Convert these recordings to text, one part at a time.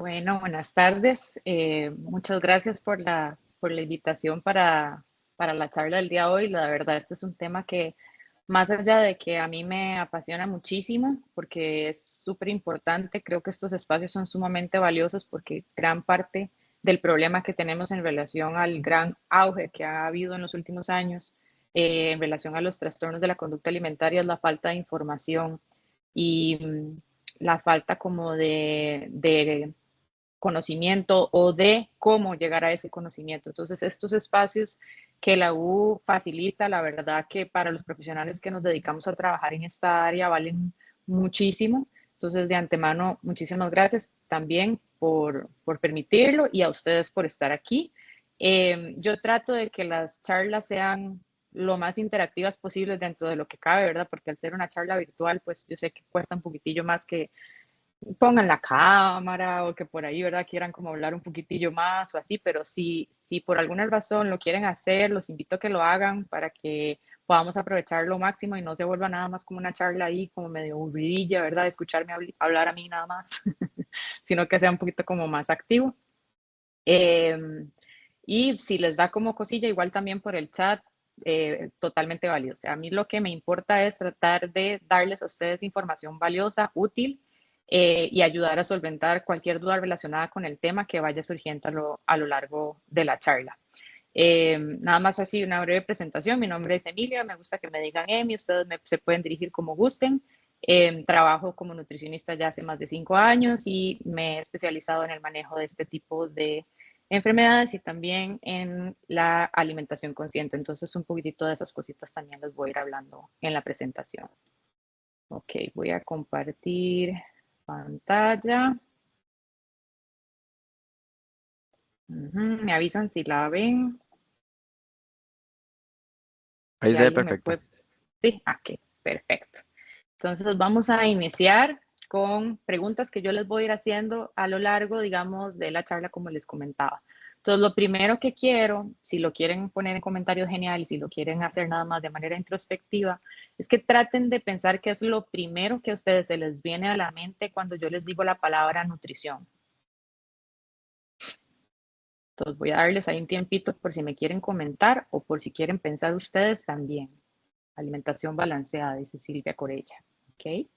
Bueno, buenas tardes. Muchas gracias por la invitación para la charla del día de hoy. La verdad, este es un tema que, más allá de que a mí me apasiona muchísimo, porque es súper importante, creo que estos espacios son sumamente valiosos porque gran parte del problema que tenemos en relación al gran auge que ha habido en los últimos años, en relación a los trastornos de la conducta alimentaria, es la falta de información y la falta como de conocimiento o de cómo llegar a ese conocimiento. Entonces, estos espacios que la U facilita, la verdad que para los profesionales que nos dedicamos a trabajar en esta área valen muchísimo. Entonces, de antemano, muchísimas gracias también por permitirlo y a ustedes por estar aquí. Yo trato de que las charlas sean lo más interactivas posibles dentro de lo que cabe, ¿verdad? Porque al ser una charla virtual, pues yo sé que cuesta un poquitillo más que pongan la cámara o que por ahí, ¿verdad? Quieran como hablar un poquitillo más o así, pero si por alguna razón lo quieren hacer, los invito a que lo hagan para que podamos aprovechar lo máximo y no se vuelva nada más como una charla ahí como medio aburridilla, ¿verdad? Escucharme hablar a mí nada más, sino que sea un poquito como más activo. Y si les da como cosilla, igual también por el chat, totalmente válido. O sea, a mí lo que me importa es tratar de darles a ustedes información valiosa, útil, y ayudar a solventar cualquier duda relacionada con el tema que vaya surgiendo a lo largo de la charla. Nada más así, una breve presentación. Mi nombre es Emilia, me gusta que me digan Emi, ustedes se pueden dirigir como gusten. Trabajo como nutricionista ya hace más de 5 años y me he especializado en el manejo de este tipo de enfermedades y también en la alimentación consciente. Entonces, un poquitito de esas cositas también les voy a ir hablando en la presentación. Ok, voy a compartir pantalla. Me avisan si la ven. Ahí Si se ve alguien me perfecto. puede... Sí, ok, perfecto. Entonces vamos a iniciar con preguntas que yo les voy a ir haciendo a lo largo, digamos, de la charla, como les comentaba. Entonces, lo primero que quiero, si lo quieren poner en comentarios, genial, y si lo quieren hacer nada más de manera introspectiva, es que traten de pensar qué es lo primero que a ustedes se les viene a la mente cuando yo les digo la palabra nutrición. Entonces, voy a darles ahí un tiempito por si me quieren comentar o por si quieren pensar ustedes también. Alimentación balanceada, dice Silvia Corella. ¿Ok?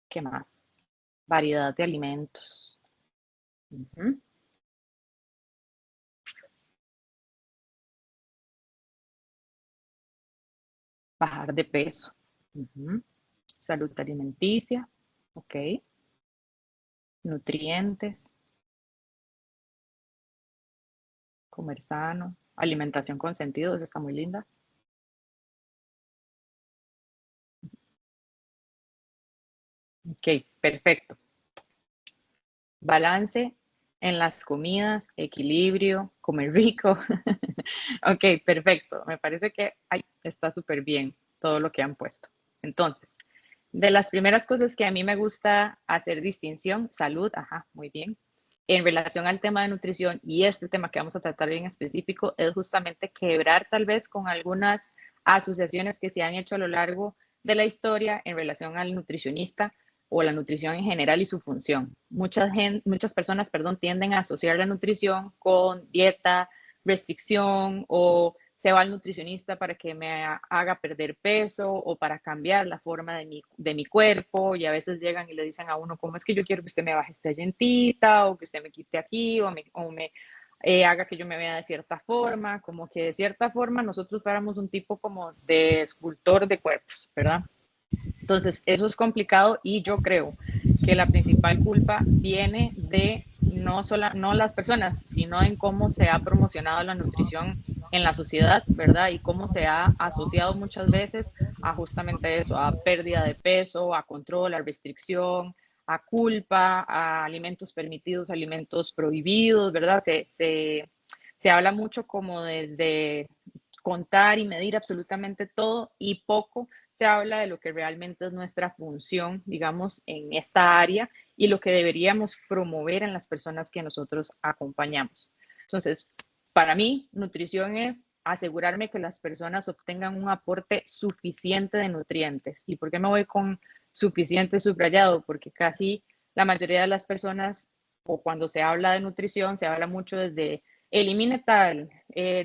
¿Qué más? Variedad de alimentos. Ujú. Bajar de peso. Ujú. Salud alimenticia. Ok. Nutrientes. Comer sano. Alimentación con sentido. Esa está muy linda. Ok, perfecto. Balance en las comidas, equilibrio, comer rico. Ok, perfecto. Me parece que está súper bien todo lo que han puesto. Entonces, de las primeras cosas que a mí me gusta hacer distinción, salud, ajá, muy bien. En relación al tema de nutrición y este tema que vamos a tratar en específico, es justamente quebrar tal vez con algunas asociaciones que se han hecho a lo largo de la historia en relación al nutricionista o la nutrición en general y su función. Muchas personas, perdón, tienden a asociar la nutrición con dieta, restricción o se va al nutricionista para que me haga perder peso o para cambiar la forma de mi cuerpo y a veces llegan y le dicen a uno, ¿cómo es que yo quiero que usted me baje esta llantita o que usted me quite aquí o me haga que yo me vea de cierta forma? Como que de cierta forma nosotros fuéramos un tipo como de escultor de cuerpos, ¿verdad? Entonces, eso es complicado y yo creo que la principal culpa viene de no las personas, sino en cómo se ha promocionado la nutrición en la sociedad, ¿verdad? Y cómo se ha asociado muchas veces a justamente eso, a pérdida de peso, a control, a restricción, a culpa, a alimentos permitidos, alimentos prohibidos, ¿verdad? Se habla mucho como desde contar y medir absolutamente todo y poco se habla de lo que realmente es nuestra función, digamos, en esta área y lo que deberíamos promover en las personas que nosotros acompañamos. Entonces, para mí, nutrición es asegurarme que las personas obtengan un aporte suficiente de nutrientes. ¿Y por qué me voy con suficiente subrayado? Porque casi la mayoría de las personas o cuando se habla de nutrición, se habla mucho desde elimine tal,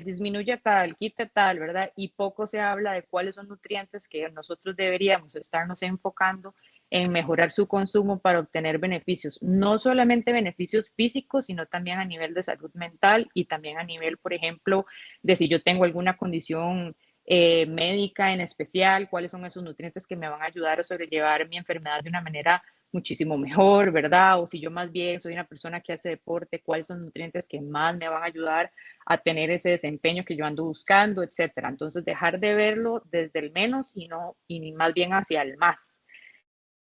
disminuye tal, quite tal, ¿verdad? Y poco se habla de cuáles son nutrientes que nosotros deberíamos estarnos enfocando en mejorar su consumo para obtener beneficios, no solamente beneficios físicos, sino también a nivel de salud mental y también a nivel, por ejemplo, de si yo tengo alguna condición médica en especial, cuáles son esos nutrientes que me van a ayudar a sobrellevar mi enfermedad de una manera muchísimo mejor, ¿verdad? O si yo más bien soy una persona que hace deporte, cuáles son los nutrientes que más me van a ayudar a tener ese desempeño que yo ando buscando, etcétera. Entonces, dejar de verlo desde el menos y más bien hacia el más.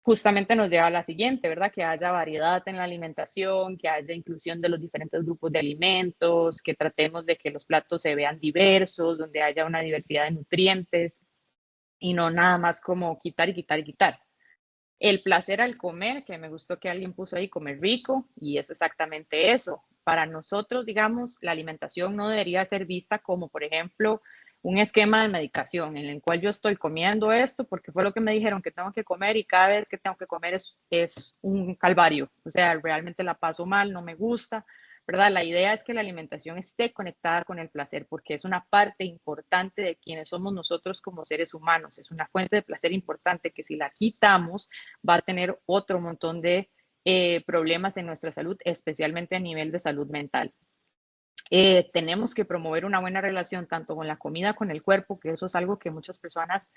Justamente nos lleva a la siguiente, ¿verdad? Que haya variedad en la alimentación, que haya inclusión de los diferentes grupos de alimentos, que tratemos de que los platos se vean diversos, donde haya una diversidad de nutrientes y no nada más como quitar y quitar y quitar. El placer al comer, que me gustó que alguien puso ahí, comer rico, y es exactamente eso. Para nosotros, digamos, la alimentación no debería ser vista como, por ejemplo, un esquema de medicación en el cual yo estoy comiendo esto porque fue lo que me dijeron que tengo que comer y cada vez que tengo que comer es un calvario. O sea, realmente la paso mal, no me gusta, ¿verdad? La idea es que la alimentación esté conectada con el placer porque es una parte importante de quienes somos nosotros como seres humanos. Es una fuente de placer importante que si la quitamos va a tener otro montón de problemas en nuestra salud, especialmente a nivel de salud mental. Tenemos que promover una buena relación tanto con la comida, con el cuerpo, que eso es algo que muchas personas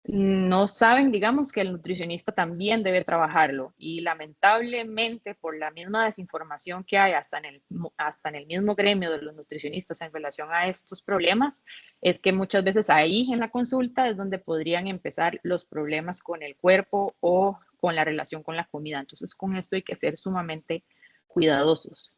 no saben, digamos, que el nutricionista también debe trabajarlo y lamentablemente por la misma desinformación que hay hasta en el mismo gremio de los nutricionistas en relación a estos problemas, es que muchas veces ahí en la consulta es donde podrían empezar los problemas con el cuerpo o con la relación con la comida. Entonces con esto hay que ser sumamente cuidadosos.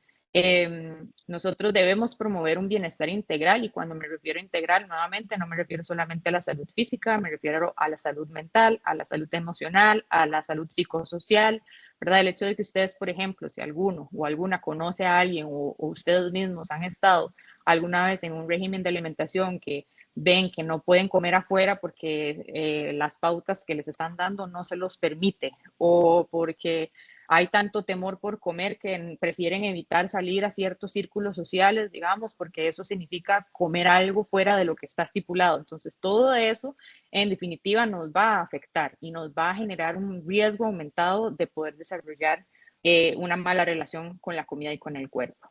Nosotros debemos promover un bienestar integral y cuando me refiero a integral, nuevamente, no me refiero solamente a la salud física, me refiero a la salud mental, a la salud emocional, a la salud psicosocial, ¿verdad? El hecho de que ustedes, por ejemplo, si alguno o alguna conoce a alguien o ustedes mismos han estado alguna vez en un régimen de alimentación que ven que no pueden comer afuera porque las pautas que les están dando no se los permite o porque hay tanto temor por comer que prefieren evitar salir a ciertos círculos sociales, digamos, porque eso significa comer algo fuera de lo que está estipulado. Entonces, todo eso, en definitiva, nos va a afectar y nos va a generar un riesgo aumentado de poder desarrollar una mala relación con la comida y con el cuerpo.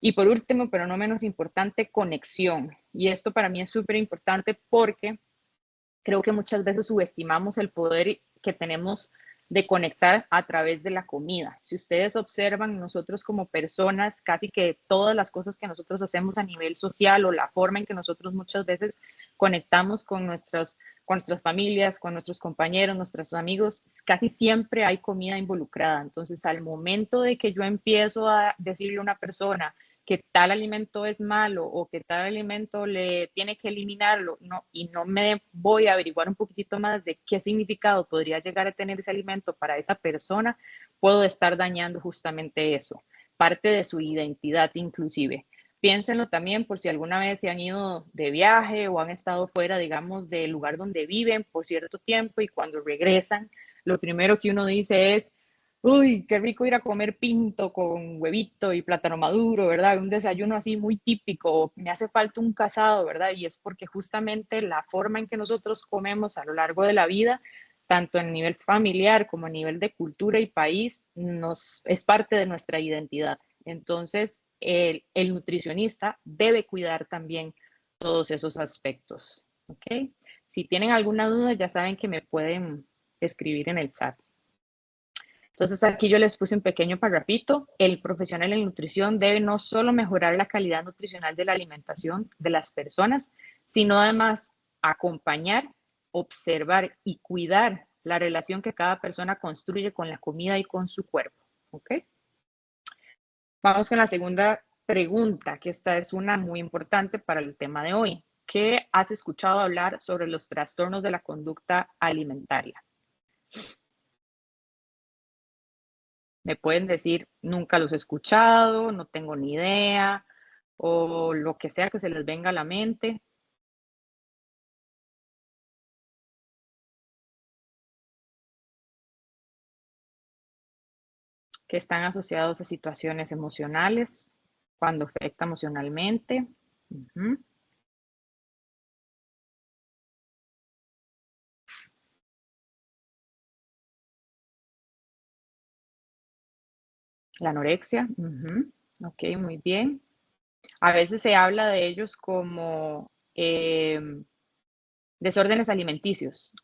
Y por último, pero no menos importante, conexión. Y esto para mí es súper importante porque creo que muchas veces subestimamos el poder que tenemos de conectar a través de la comida. Si ustedes observan, nosotros como personas, casi que todas las cosas que nosotros hacemos a nivel social o la forma en que nosotros muchas veces conectamos con nuestras familias, con nuestros compañeros, nuestros amigos, casi siempre hay comida involucrada. Entonces, al momento de que yo empiezo a decirle a una persona, que tal alimento es malo o que tal alimento le tiene que eliminarlo, no, y no me voy a averiguar un poquitito más de qué significado podría llegar a tener ese alimento para esa persona, puedo estar dañando justamente eso, parte de su identidad inclusive. Piénsenlo también por si alguna vez se han ido de viaje o han estado fuera, digamos, del lugar donde viven por cierto tiempo y cuando regresan, lo primero que uno dice es, uy, qué rico ir a comer pinto con huevito y plátano maduro, ¿verdad? Un desayuno así muy típico, me hace falta un casado, ¿verdad? Y es porque justamente la forma en que nosotros comemos a lo largo de la vida, tanto a nivel familiar como a nivel de cultura y país, es parte de nuestra identidad. Entonces, el nutricionista debe cuidar también todos esos aspectos, ¿ok? Si tienen alguna duda, ya saben que me pueden escribir en el chat. Entonces aquí yo les puse un pequeño parrafito. El profesional en nutrición debe no solo mejorar la calidad nutricional de la alimentación de las personas, sino además acompañar, observar y cuidar la relación que cada persona construye con la comida y con su cuerpo. ¿Ok? Vamos con la segunda pregunta, que esta es una muy importante para el tema de hoy. ¿Qué has escuchado hablar sobre los trastornos de la conducta alimentaria? Me pueden decir, nunca los he escuchado, no tengo ni idea, o lo que sea que se les venga a la mente. Ok, que están asociados a situaciones emocionales, cuando afecta emocionalmente. Ujú. La anorexia. Ujú. Ok, muy bien. A veces se habla de ellos como desórdenes alimenticios.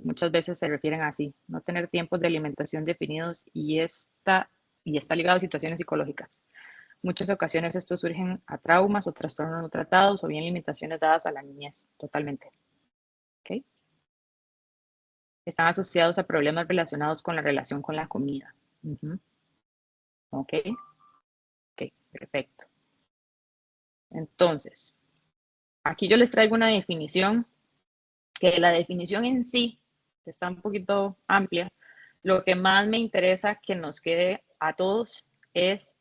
Muchas veces se refieren así, no tener tiempos de alimentación definidos y está ligado a situaciones psicológicas. Muchas ocasiones estos surgen a traumas o trastornos no tratados o bien limitaciones dadas a la niñez, totalmente. ¿Ok? Están asociados a problemas relacionados con la relación con la comida. Ujú. Ok, ok, perfecto. Entonces, aquí yo les traigo una definición, que la definición en sí está un poquito amplia. Lo que más me interesa que nos quede a todos es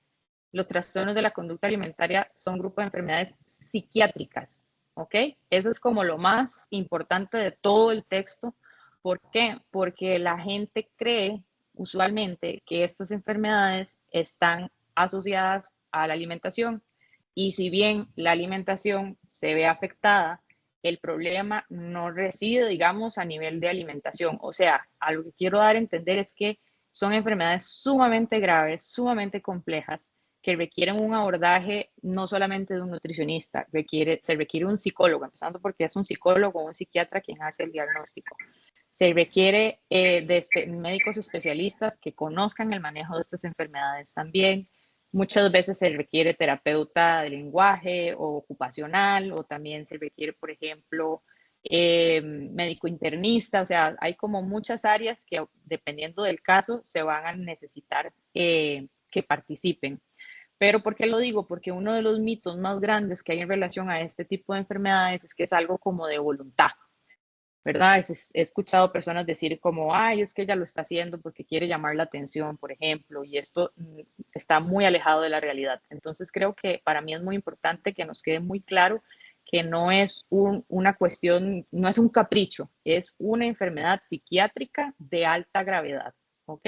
los trastornos de la conducta alimentaria son grupo de enfermedades psiquiátricas, ¿ok? Eso es como lo más importante de todo el texto. ¿Por qué? Porque la gente cree usualmente que estas enfermedades están asociadas a la alimentación y si bien la alimentación se ve afectada, el problema no reside, digamos, a nivel de alimentación. O sea, a lo que quiero dar a entender es que son enfermedades sumamente graves, sumamente complejas, que requieren un abordaje no solamente de un nutricionista, se requiere un psicólogo, empezando porque es un psicólogo o un psiquiatra quien hace el diagnóstico. Se requiere de médicos especialistas que conozcan el manejo de estas enfermedades también. Muchas veces se requiere terapeuta de lenguaje o ocupacional, o también se requiere, por ejemplo, médico internista. O sea, hay como muchas áreas que, dependiendo del caso, se van a necesitar que participen. Pero ¿por qué lo digo? Porque uno de los mitos más grandes que hay en relación a este tipo de enfermedades es que es algo como de voluntad, ¿verdad? He escuchado personas decir como, ay, es que ella lo está haciendo porque quiere llamar la atención, por ejemplo, y esto está muy alejado de la realidad. Entonces creo que para mí es muy importante que nos quede muy claro que no es una cuestión, no es un capricho, es una enfermedad psiquiátrica de alta gravedad, ¿ok?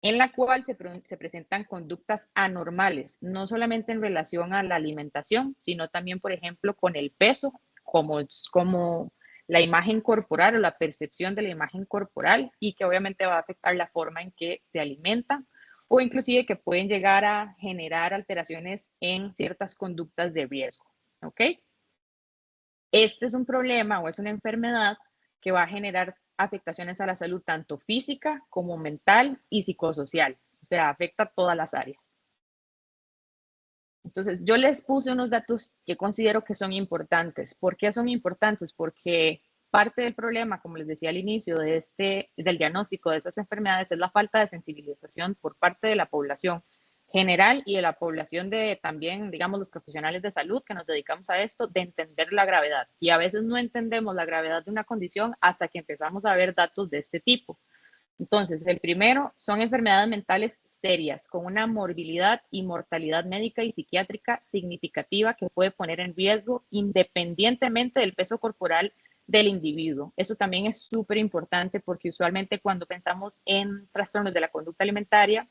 En la cual se presentan conductas anormales, no solamente en relación a la alimentación, sino también, por ejemplo, con el peso, como la imagen corporal o la percepción de la imagen corporal, y que obviamente va a afectar la forma en que se alimenta, o inclusive que pueden llegar a generar alteraciones en ciertas conductas de riesgo. ¿Ok? Este es un problema o es una enfermedad que va a generar afectaciones a la salud tanto física como mental y psicosocial. O sea, afecta a todas las áreas. Entonces, yo les puse unos datos que considero que son importantes. ¿Por qué son importantes? Porque parte del problema, como les decía al inicio del diagnóstico de estas enfermedades, es la falta de sensibilización por parte de la población general y de la población de también, digamos, los profesionales de salud que nos dedicamos a esto, de entender la gravedad. Y a veces no entendemos la gravedad de una condición hasta que empezamos a ver datos de este tipo. Entonces, el primero son enfermedades mentales serias, con una morbilidad y mortalidad médica y psiquiátrica significativa que puede poner en riesgo independientemente del peso corporal del individuo. Eso también es súper importante porque usualmente cuando pensamos en trastornos de la conducta alimentaria,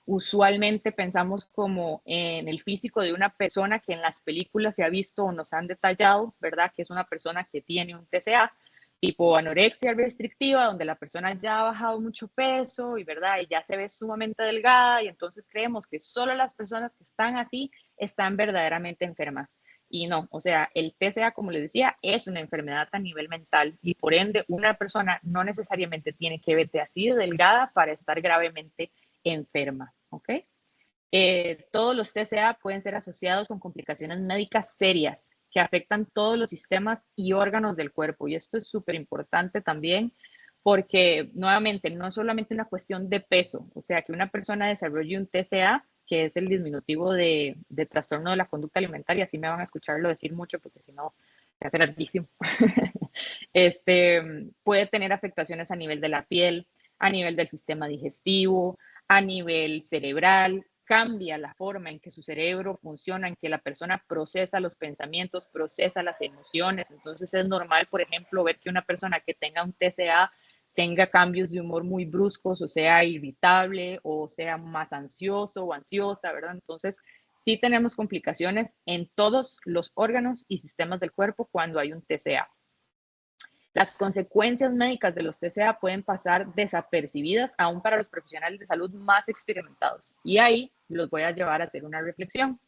usualmente pensamos como en el físico de una persona que en las películas se ha visto o nos han detallado, ¿verdad? Que es una persona que tiene un TCA, tipo anorexia restrictiva, donde la persona ya ha bajado mucho peso y, ¿verdad? Y ya se ve sumamente delgada y entonces creemos que solo las personas que están así están verdaderamente enfermas. Y no, o sea, el TCA, como les decía, es una enfermedad a nivel mental y por ende una persona no necesariamente tiene que verse así de delgada para estar gravemente enferma, ¿ok? Todos los TCA pueden ser asociados con complicaciones médicas serias que afectan todos los sistemas y órganos del cuerpo. Y esto es súper importante también porque, nuevamente, no es solamente una cuestión de peso, o sea, que una persona desarrolle un TCA, que es el diminutivo de trastorno de la conducta alimentaria, así me van a escucharlo decir mucho porque si no, se hace larguísimo. Puede tener afectaciones a nivel de la piel, a nivel del sistema digestivo, a nivel cerebral, cambia la forma en que su cerebro funciona, en que la persona procesa los pensamientos, procesa las emociones. Entonces es normal, por ejemplo, ver que una persona que tenga un TCA tenga cambios de humor muy bruscos, o sea irritable, o sea más ansioso o ansiosa, ¿verdad? Entonces, sí tenemos complicaciones en todos los órganos y sistemas del cuerpo cuando hay un TCA. Las consecuencias médicas de los TCA pueden pasar desapercibidas aún para los profesionales de salud más experimentados. Y ahí los voy a llevar a hacer una reflexión.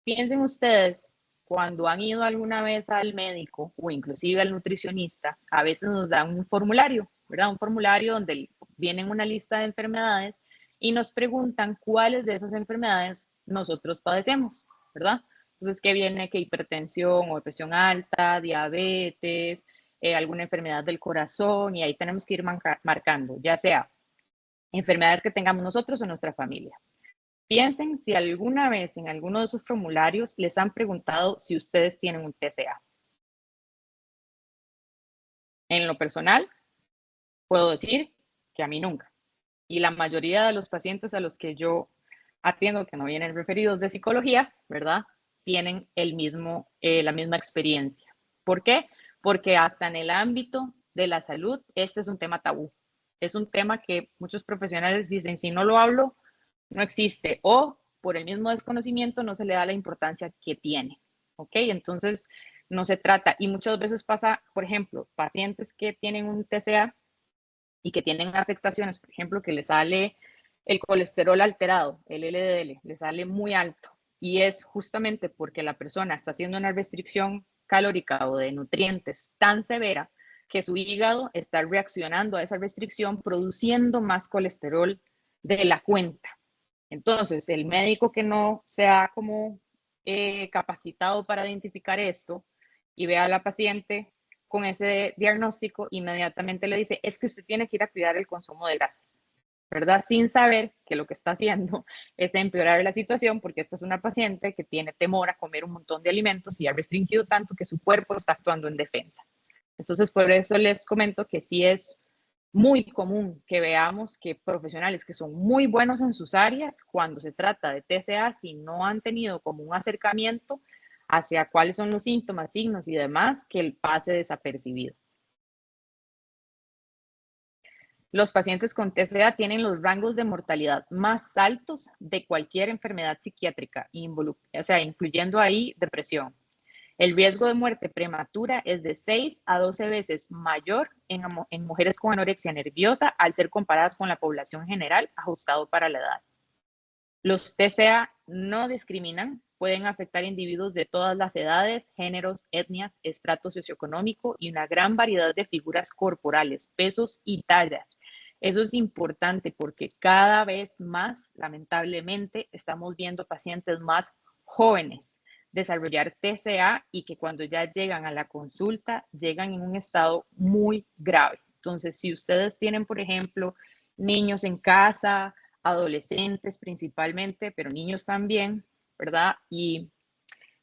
Piensen ustedes, cuando han ido alguna vez al médico o inclusive al nutricionista, a veces nos dan un formulario, ¿verdad? Un formulario donde viene una lista de enfermedades y nos preguntan cuáles de esas enfermedades nosotros padecemos, ¿verdad? Entonces, ¿qué viene? Que hipertensión o presión alta, diabetes, alguna enfermedad del corazón, y ahí tenemos que ir marcando, ya sea enfermedades que tengamos nosotros o nuestra familia. Piensen si alguna vez en alguno de esos formularios les han preguntado si ustedes tienen un TCA. En lo personal, puedo decir que a mí nunca. Y la mayoría de los pacientes a los que yo atiendo, que no vienen referidos de psicología, ¿verdad? Tienen la misma experiencia. ¿Por qué? Porque hasta en el ámbito de la salud, este es un tema tabú. Es un tema que muchos profesionales dicen, si no lo hablo, no existe, o por el mismo desconocimiento no se le da la importancia que tiene. ¿Ok? Entonces, no se trata. Y muchas veces pasa, por ejemplo, pacientes que tienen un TCA y que tienen afectaciones, por ejemplo, que le sale el colesterol alterado, el LDL, le sale muy alto. Y es justamente porque la persona está haciendo una restricción calórica o de nutrientes tan severa que su hígado está reaccionando a esa restricción produciendo más colesterol de la cuenta. Entonces, el médico que no sea como capacitado para identificar esto y ve a la paciente con ese diagnóstico, inmediatamente le dice, es que usted tiene que ir a cuidar el consumo de grasas, ¿verdad? Sin saber que lo que está haciendo es empeorar la situación, porque esta es una paciente que tiene temor a comer un montón de alimentos y ha restringido tanto que su cuerpo está actuando en defensa. Entonces, por eso les comento que sí es muy común que veamos que profesionales que son muy buenos en sus áreas, cuando se trata de TCA, si no han tenido como un acercamiento hacia cuáles son los síntomas, signos y demás, que el pase desapercibido. Los pacientes con TCA tienen los rangos de mortalidad más altos de cualquier enfermedad psiquiátrica, o sea, incluyendo ahí depresión. El riesgo de muerte prematura es de 6 a 12 veces mayor en mujeres con anorexia nerviosa al ser comparadas con la población general ajustado para la edad. Los TCA no discriminan, pueden afectar individuos de todas las edades, géneros, etnias, estrato socioeconómico y una gran variedad de figuras corporales, pesos y tallas. Eso es importante porque cada vez más, lamentablemente, estamos viendo pacientes más jóvenes desarrollar TCA y que cuando ya llegan a la consulta, llegan en un estado muy grave. Entonces, si ustedes tienen, por ejemplo, niños en casa, adolescentes principalmente, pero niños también, ¿verdad? Y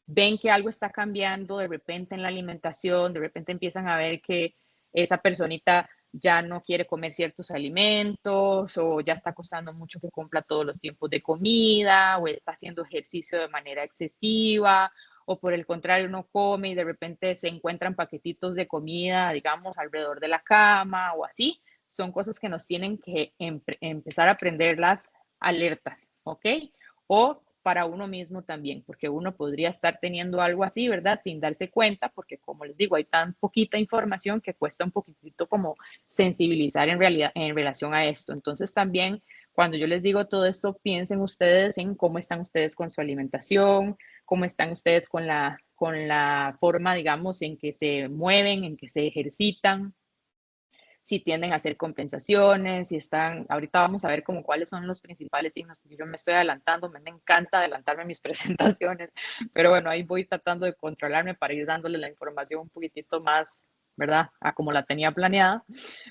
ven que algo está cambiando de repente en la alimentación, de repente empiezan a ver que esa personita ya no quiere comer ciertos alimentos o ya está costando mucho que cumpla todos los tiempos de comida o está haciendo ejercicio de manera excesiva o por el contrario no come y de repente se encuentran paquetitos de comida, digamos, alrededor de la cama o así, son cosas que nos tienen que empezar a aprender las alertas, ¿ok? O para uno mismo también, porque uno podría estar teniendo algo así, ¿verdad? Sin darse cuenta, porque como les digo, hay tan poquita información que cuesta un poquitito como sensibilizar en realidad en relación a esto. Entonces también cuando yo les digo todo esto, piensen ustedes en cómo están ustedes con su alimentación, cómo están ustedes con la forma, digamos, en que se mueven, en que se ejercitan, si tienden a hacer compensaciones, si están, ahorita vamos a ver como cuáles son los principales signos, porque yo me estoy adelantando, me encanta adelantarme mis presentaciones, pero bueno, ahí voy tratando de controlarme para ir dándole la información un poquitito más, ¿verdad? A como la tenía planeada,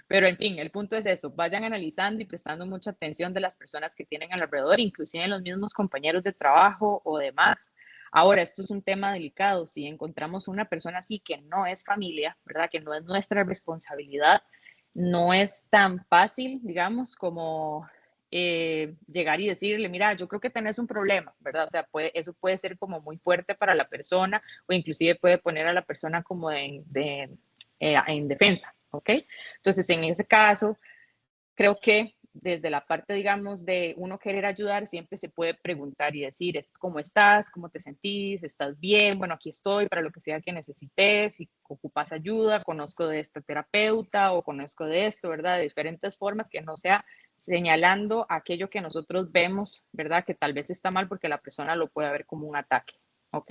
pero en fin, el punto es eso, vayan analizando y prestando mucha atención de las personas que tienen alrededor, inclusive los mismos compañeros de trabajo o demás. Ahora, esto es un tema delicado, si encontramos una persona así que no es familia, ¿verdad? Que no es nuestra responsabilidad, no es tan fácil, digamos, como llegar y decirle, mira, yo creo que tenés un problema, ¿verdad? O sea, eso puede ser como muy fuerte para la persona o inclusive puede poner a la persona como en defensa, ¿ok? Entonces, en ese caso, creo que desde la parte, digamos, de uno querer ayudar, siempre se puede preguntar y decir, ¿cómo estás? ¿Cómo te sentís? ¿Estás bien? Bueno, aquí estoy para lo que sea que necesites. Si ocupas ayuda, conozco de esta terapeuta o conozco de esto, ¿verdad? De diferentes formas, que no sea señalando aquello que nosotros vemos, ¿verdad? Que tal vez está mal porque la persona lo puede ver como un ataque, ¿ok?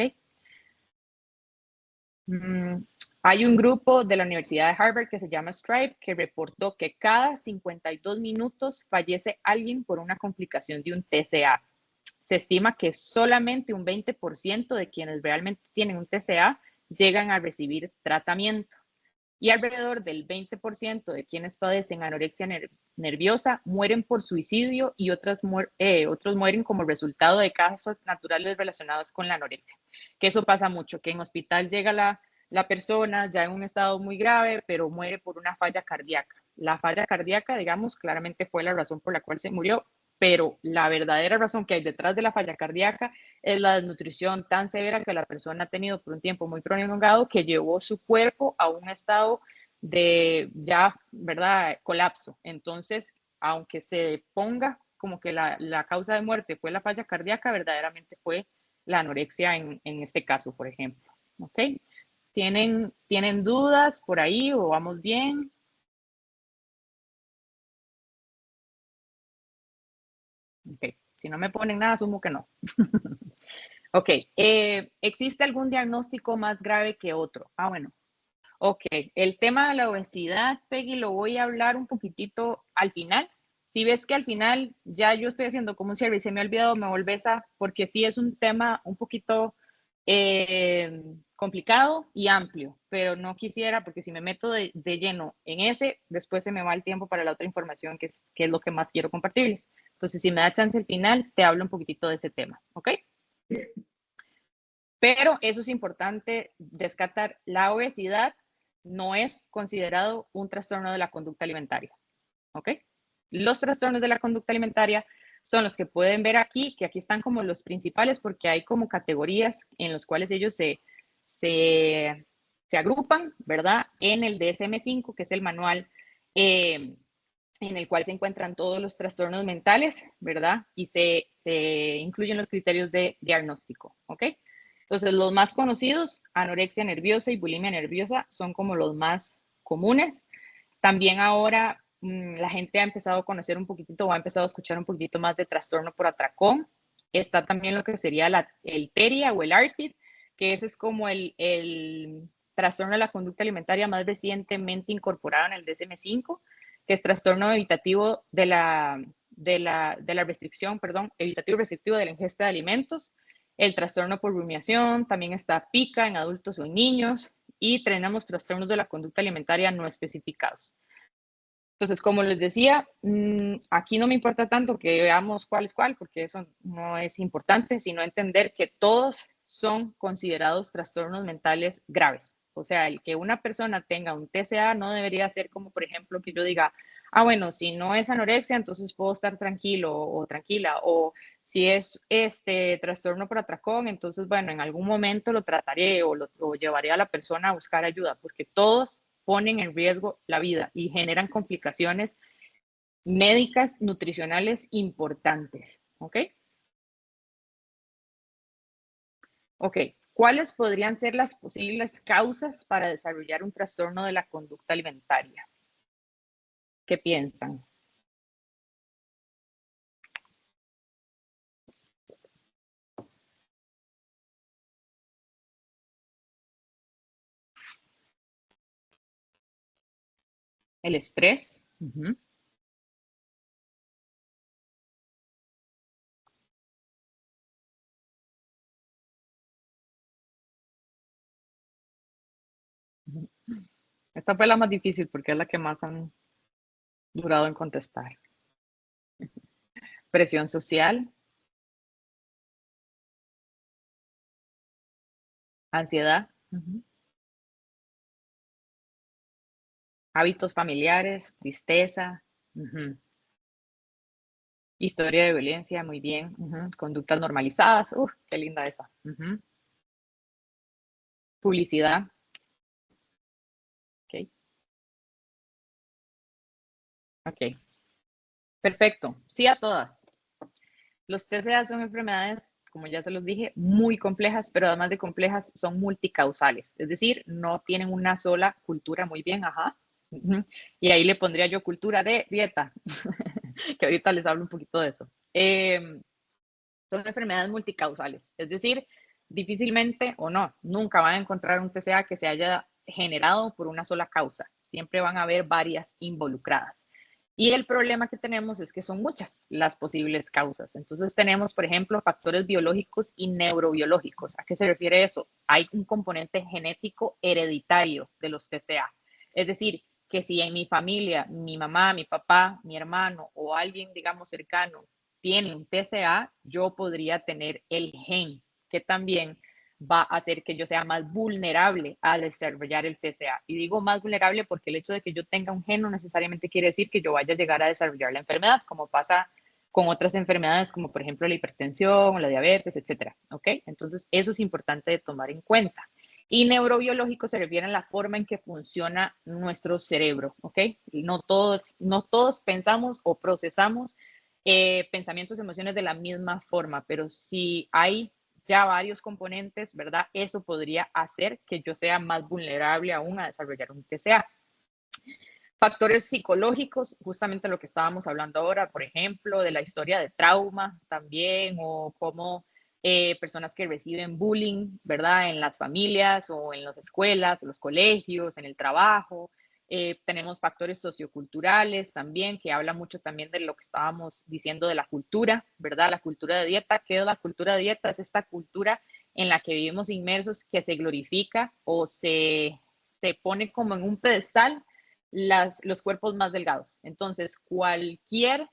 Mm, Hay un grupo de la Universidad de Harvard que se llama Stripe que reportó que cada 52 minutos fallece alguien por una complicación de un TCA. Se estima que solamente un 20% de quienes realmente tienen un TCA llegan a recibir tratamiento y alrededor del 20% de quienes padecen anorexia nerviosa mueren por suicidio y otros mueren como resultado de casos naturales relacionados con la anorexia. Que eso pasa mucho, que en hospital llega la persona ya en un estado muy grave, pero muere por una falla cardíaca. La falla cardíaca, digamos, claramente fue la razón por la cual se murió, pero la verdadera razón que hay detrás de la falla cardíaca es la desnutrición tan severa que la persona ha tenido por un tiempo muy prolongado que llevó su cuerpo a un estado de ya, ¿verdad?, colapso. Entonces, aunque se ponga como que la causa de muerte fue la falla cardíaca, verdaderamente fue la anorexia en este caso, por ejemplo. ¿Ok? ¿Tienen dudas por ahí o vamos bien? Ok. Si no me ponen nada, asumo que no. Ok. ¿Existe algún diagnóstico más grave que otro? Bueno. Ok. El tema de la obesidad, Peggy, lo voy a hablar un poquitito al final. Si ves que al final ya yo estoy haciendo como un cierre y se me ha olvidado, me volvés porque sí es un tema un poquito complicado y amplio, pero no quisiera, porque si me meto de lleno en ese, después se me va el tiempo para la otra información, que es lo que más quiero compartirles. Entonces, si me da chance al final, te hablo un poquitito de ese tema, ¿ok? Pero eso es importante descartar. La obesidad no es considerado un trastorno de la conducta alimentaria, ¿ok? Los trastornos de la conducta alimentaria son los que pueden ver aquí, que aquí están como los principales porque hay como categorías en los cuales ellos se agrupan, ¿verdad? En el DSM-5, que es el manual en el cual se encuentran todos los trastornos mentales, ¿verdad? Y se incluyen los criterios de diagnóstico, ¿ok? Entonces, los más conocidos, anorexia nerviosa y bulimia nerviosa, son como los más comunes. También ahora la gente ha empezado a conocer un poquitito o ha empezado a escuchar un poquitito más de trastorno por atracón. Está también lo que sería el TERIA o el ARFID, que ese es como el trastorno de la conducta alimentaria más recientemente incorporado en el DSM-5, que es trastorno evitativo de la restricción, perdón, evitativo restrictivo de la ingesta de alimentos. El trastorno por rumiación, también está PICA en adultos o en niños, y tenemos trastornos de la conducta alimentaria no especificados. Entonces, como les decía, aquí no me importa tanto que veamos cuál es cuál, porque eso no es importante, sino entender que todos son considerados trastornos mentales graves. O sea, el que una persona tenga un TCA no debería ser como, por ejemplo, que yo diga, bueno, si no es anorexia, entonces puedo estar tranquilo o tranquila. O si es este trastorno por atracón, entonces, bueno, en algún momento lo trataré o llevaré a la persona a buscar ayuda, porque todos ponen en riesgo la vida y generan complicaciones médicas, nutricionales importantes. ¿Ok? Ok. ¿Cuáles podrían ser las posibles causas para desarrollar un trastorno de la conducta alimentaria? ¿Qué piensan? El estrés. Esta fue la más difícil porque es la que más han durado en contestar. Presión social, ansiedad, hábitos familiares, tristeza, historia de violencia, muy bien, conductas normalizadas, qué linda esa. Publicidad, ok. Ok, perfecto. Sí a todas. Los TCA son enfermedades, como ya se los dije, muy complejas, pero además de complejas, son multicausales. Es decir, no tienen una sola cultura. Muy bien, ajá. Y ahí le pondría yo cultura de dieta, que ahorita les hablo un poquito de eso. Son enfermedades multicausales, es decir, difícilmente o no, nunca van a encontrar un TCA que se haya generado por una sola causa. Siempre van a haber varias involucradas. Y el problema que tenemos es que son muchas las posibles causas. Entonces tenemos, por ejemplo, factores biológicos y neurobiológicos. ¿A qué se refiere eso? Hay un componente genético hereditario de los TCA. Es decir, que si en mi familia, mi mamá, mi papá, mi hermano o alguien, digamos, cercano tiene un TCA, yo podría tener el gen que también va a hacer que yo sea más vulnerable a desarrollar el TCA. Y digo más vulnerable porque el hecho de que yo tenga un gen no necesariamente quiere decir que yo vaya a llegar a desarrollar la enfermedad, como pasa con otras enfermedades como por ejemplo la hipertensión o la diabetes, etcétera. ¿Ok? Entonces eso es importante de tomar en cuenta. Y neurobiológico se refiere a la forma en que funciona nuestro cerebro, ¿ok? No todos pensamos o procesamos pensamientos, emociones de la misma forma, pero si hay ya varios componentes, ¿verdad? Eso podría hacer que yo sea más vulnerable aún a desarrollar un TCA. Factores psicológicos, justamente lo que estábamos hablando ahora, por ejemplo, de la historia de trauma también, o cómo personas que reciben bullying, ¿verdad? En las familias o en las escuelas, o los colegios, en el trabajo. Tenemos factores socioculturales también, que habla mucho también de lo que estábamos diciendo de la cultura, ¿verdad? La cultura de dieta. ¿Qué es la cultura de dieta? Es esta cultura en la que vivimos inmersos, que se glorifica o se pone como en un pedestal los cuerpos más delgados. Entonces, cualquier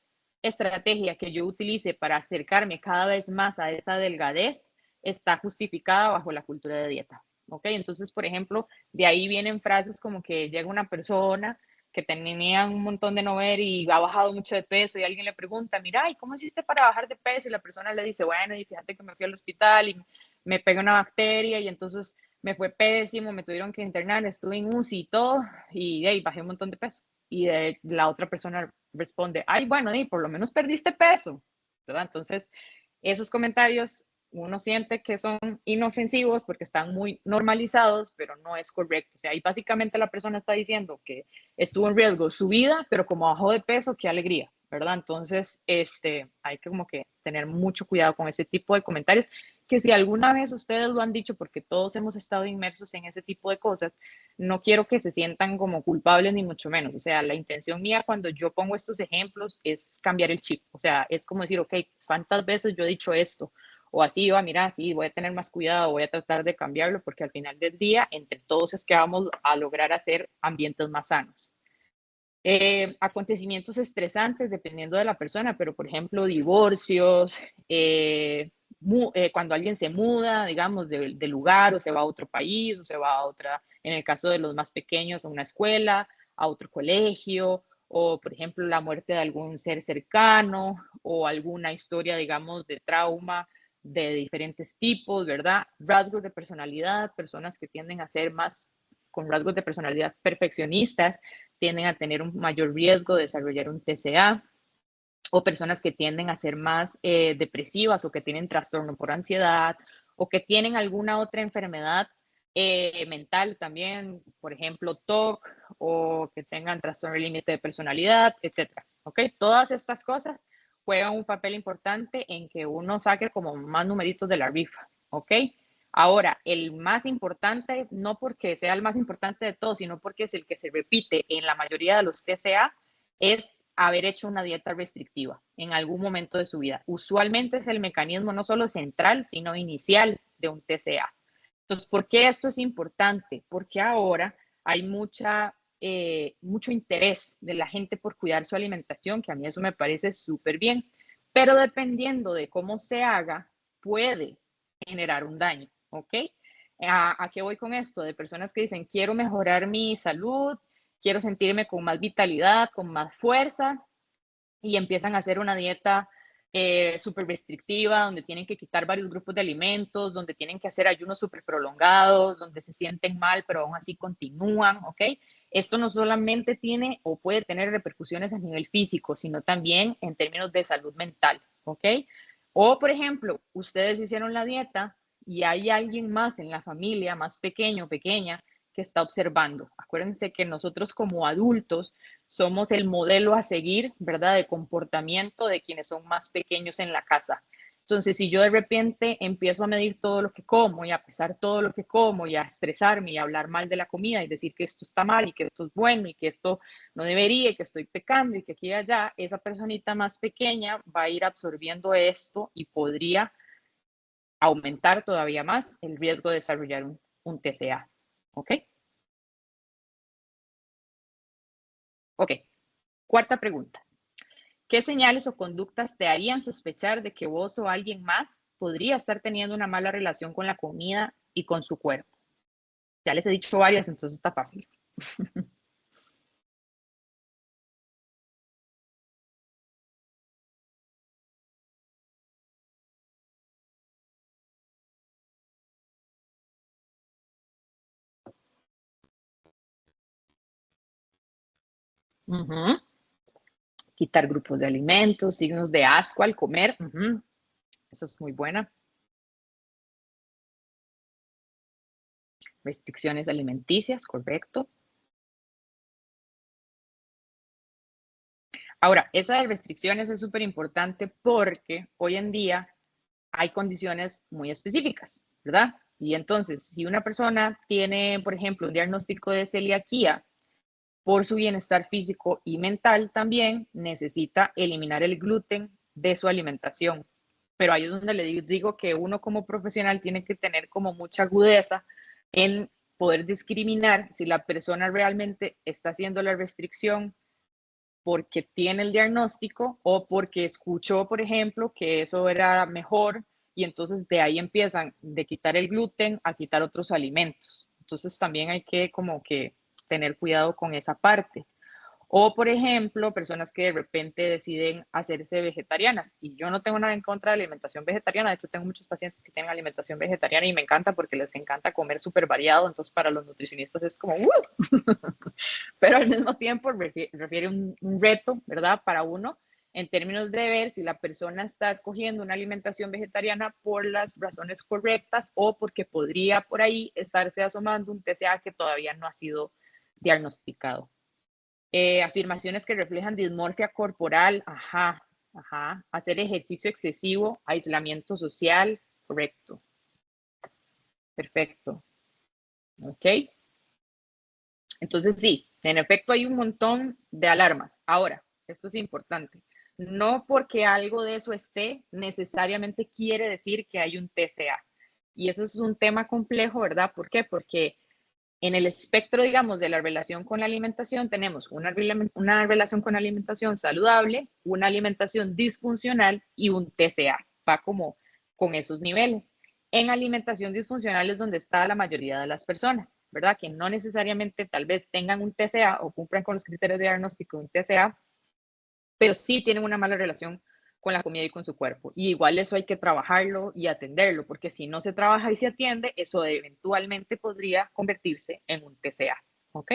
estrategia que yo utilice para acercarme cada vez más a esa delgadez está justificada bajo la cultura de dieta. ¿Ok? Entonces, por ejemplo, de ahí vienen frases como que llega una persona que tenía un montón de no ver y ha bajado mucho de peso y alguien le pregunta, mira, ¿y cómo hiciste para bajar de peso? Y la persona le dice, bueno, y fíjate que me fui al hospital y me pegó una bacteria y entonces me fue pésimo, me tuvieron que internar, estuve en UCI y todo, y hey, bajé un montón de peso. Y la otra persona responde, ay, bueno, y por lo menos perdiste peso, ¿verdad? Entonces, esos comentarios uno siente que son inofensivos porque están muy normalizados, pero no es correcto. O sea, ahí básicamente la persona está diciendo que estuvo en riesgo su vida, pero como bajó de peso, qué alegría, ¿verdad? Entonces, hay que como que tener mucho cuidado con ese tipo de comentarios, que si alguna vez ustedes lo han dicho, porque todos hemos estado inmersos en ese tipo de cosas, no quiero que se sientan como culpables ni mucho menos. O sea, la intención mía cuando yo pongo estos ejemplos es cambiar el chip. O sea, es como decir, ok, ¿cuántas veces yo he dicho esto? O así, va, mira, sí, voy a tener más cuidado, voy a tratar de cambiarlo, porque al final del día, entre todos es que vamos a lograr hacer ambientes más sanos. Acontecimientos estresantes dependiendo de la persona, pero por ejemplo, divorcios, cuando alguien se muda, digamos, de lugar o se va a otro país o se va a otra, en el caso de los más pequeños, a una escuela, a otro colegio, o por ejemplo, la muerte de algún ser cercano o alguna historia, digamos, de trauma de diferentes tipos, ¿verdad? Rasgos de personalidad, personas que tienden a ser más con rasgos de personalidad perfeccionistas, tienden a tener un mayor riesgo de desarrollar un TCA, o personas que tienden a ser más depresivas o que tienen trastorno por ansiedad o que tienen alguna otra enfermedad mental también, por ejemplo, TOC o que tengan trastorno límite de personalidad, etcétera. ¿Ok? Todas estas cosas juegan un papel importante en que uno saque como más numeritos de la rifa. ¿Ok? Ahora, el más importante, no porque sea el más importante de todos, sino porque es el que se repite en la mayoría de los TCA, es haber hecho una dieta restrictiva en algún momento de su vida. Usualmente es el mecanismo no solo central, sino inicial de un TCA. Entonces, ¿por qué esto es importante? Porque ahora hay mucho interés de la gente por cuidar su alimentación, que a mí eso me parece súper bien, pero dependiendo de cómo se haga, puede generar un daño, ¿ok? ¿A qué voy con esto? De personas que dicen, quiero mejorar mi salud, quiero sentirme con más vitalidad, con más fuerza, y empiezan a hacer una dieta súper restrictiva, donde tienen que quitar varios grupos de alimentos, donde tienen que hacer ayunos súper prolongados, donde se sienten mal, pero aún así continúan, ¿ok? Esto no solamente tiene o puede tener repercusiones a nivel físico, sino también en términos de salud mental, ¿ok? O, por ejemplo, ustedes hicieron la dieta y hay alguien más en la familia, más pequeño, pequeña, que está observando. Acuérdense que nosotros como adultos somos el modelo a seguir, ¿verdad? De comportamiento de quienes son más pequeños en la casa. Entonces, si yo de repente empiezo a medir todo lo que como y a pesar todo lo que como y a estresarme y a hablar mal de la comida y decir que esto está mal y que esto es bueno y que esto no debería y que estoy pecando y que aquí y allá, esa personita más pequeña va a ir absorbiendo esto y podría aumentar todavía más el riesgo de desarrollar un TCA. ¿Ok? Ok. Cuarta pregunta. ¿Qué señales o conductas te harían sospechar de que vos o alguien más podría estar teniendo una mala relación con la comida y con su cuerpo? Ya les he dicho varias, entonces está fácil. Ujú. Quitar grupos de alimentos, signos de asco al comer. Ujú. Esa es muy buena. Restricciones alimenticias, correcto. Ahora, esa de restricciones es súper importante porque hoy en día hay condiciones muy específicas, ¿verdad? Y entonces, si una persona tiene, por ejemplo, un diagnóstico de celiaquía, por su bienestar físico y mental también necesita eliminar el gluten de su alimentación. Pero ahí es donde le digo que uno como profesional tiene que tener como mucha agudeza en poder discriminar si la persona realmente está haciendo la restricción porque tiene el diagnóstico o porque escuchó, por ejemplo, que eso era mejor y entonces de ahí empiezan de quitar el gluten a quitar otros alimentos. Entonces también hay que como que tener cuidado con esa parte. O, por ejemplo, personas que de repente deciden hacerse vegetarianas. Y yo no tengo nada en contra de la alimentación vegetariana. De hecho, tengo muchos pacientes que tienen alimentación vegetariana y me encanta porque les encanta comer súper variado. Entonces, para los nutricionistas es como, pero al mismo tiempo refiere un reto, ¿verdad? Para uno en términos de ver si la persona está escogiendo una alimentación vegetariana por las razones correctas o porque podría por ahí estarse asomando un TCA que todavía no ha sido diagnosticado. Afirmaciones que reflejan dismorfia corporal, ajá, ajá. Hacer ejercicio excesivo, aislamiento social, correcto, perfecto, ok. Entonces sí, en efecto hay un montón de alarmas. Ahora, esto es importante. No porque algo de eso esté, necesariamente quiere decir que hay un TCA. Y eso es un tema complejo, ¿verdad? ¿Por qué? Porque en el espectro, digamos, de la relación con la alimentación, tenemos una relación con alimentación saludable, una alimentación disfuncional y un TCA. Va como con esos niveles. En alimentación disfuncional es donde está la mayoría de las personas, ¿verdad? Que no necesariamente tal vez tengan un TCA o cumplan con los criterios de diagnóstico de un TCA, pero sí tienen una mala relación con la comida y con su cuerpo. Y igual eso hay que trabajarlo y atenderlo, porque si no se trabaja y se atiende, eso eventualmente podría convertirse en un TCA. ¿Ok?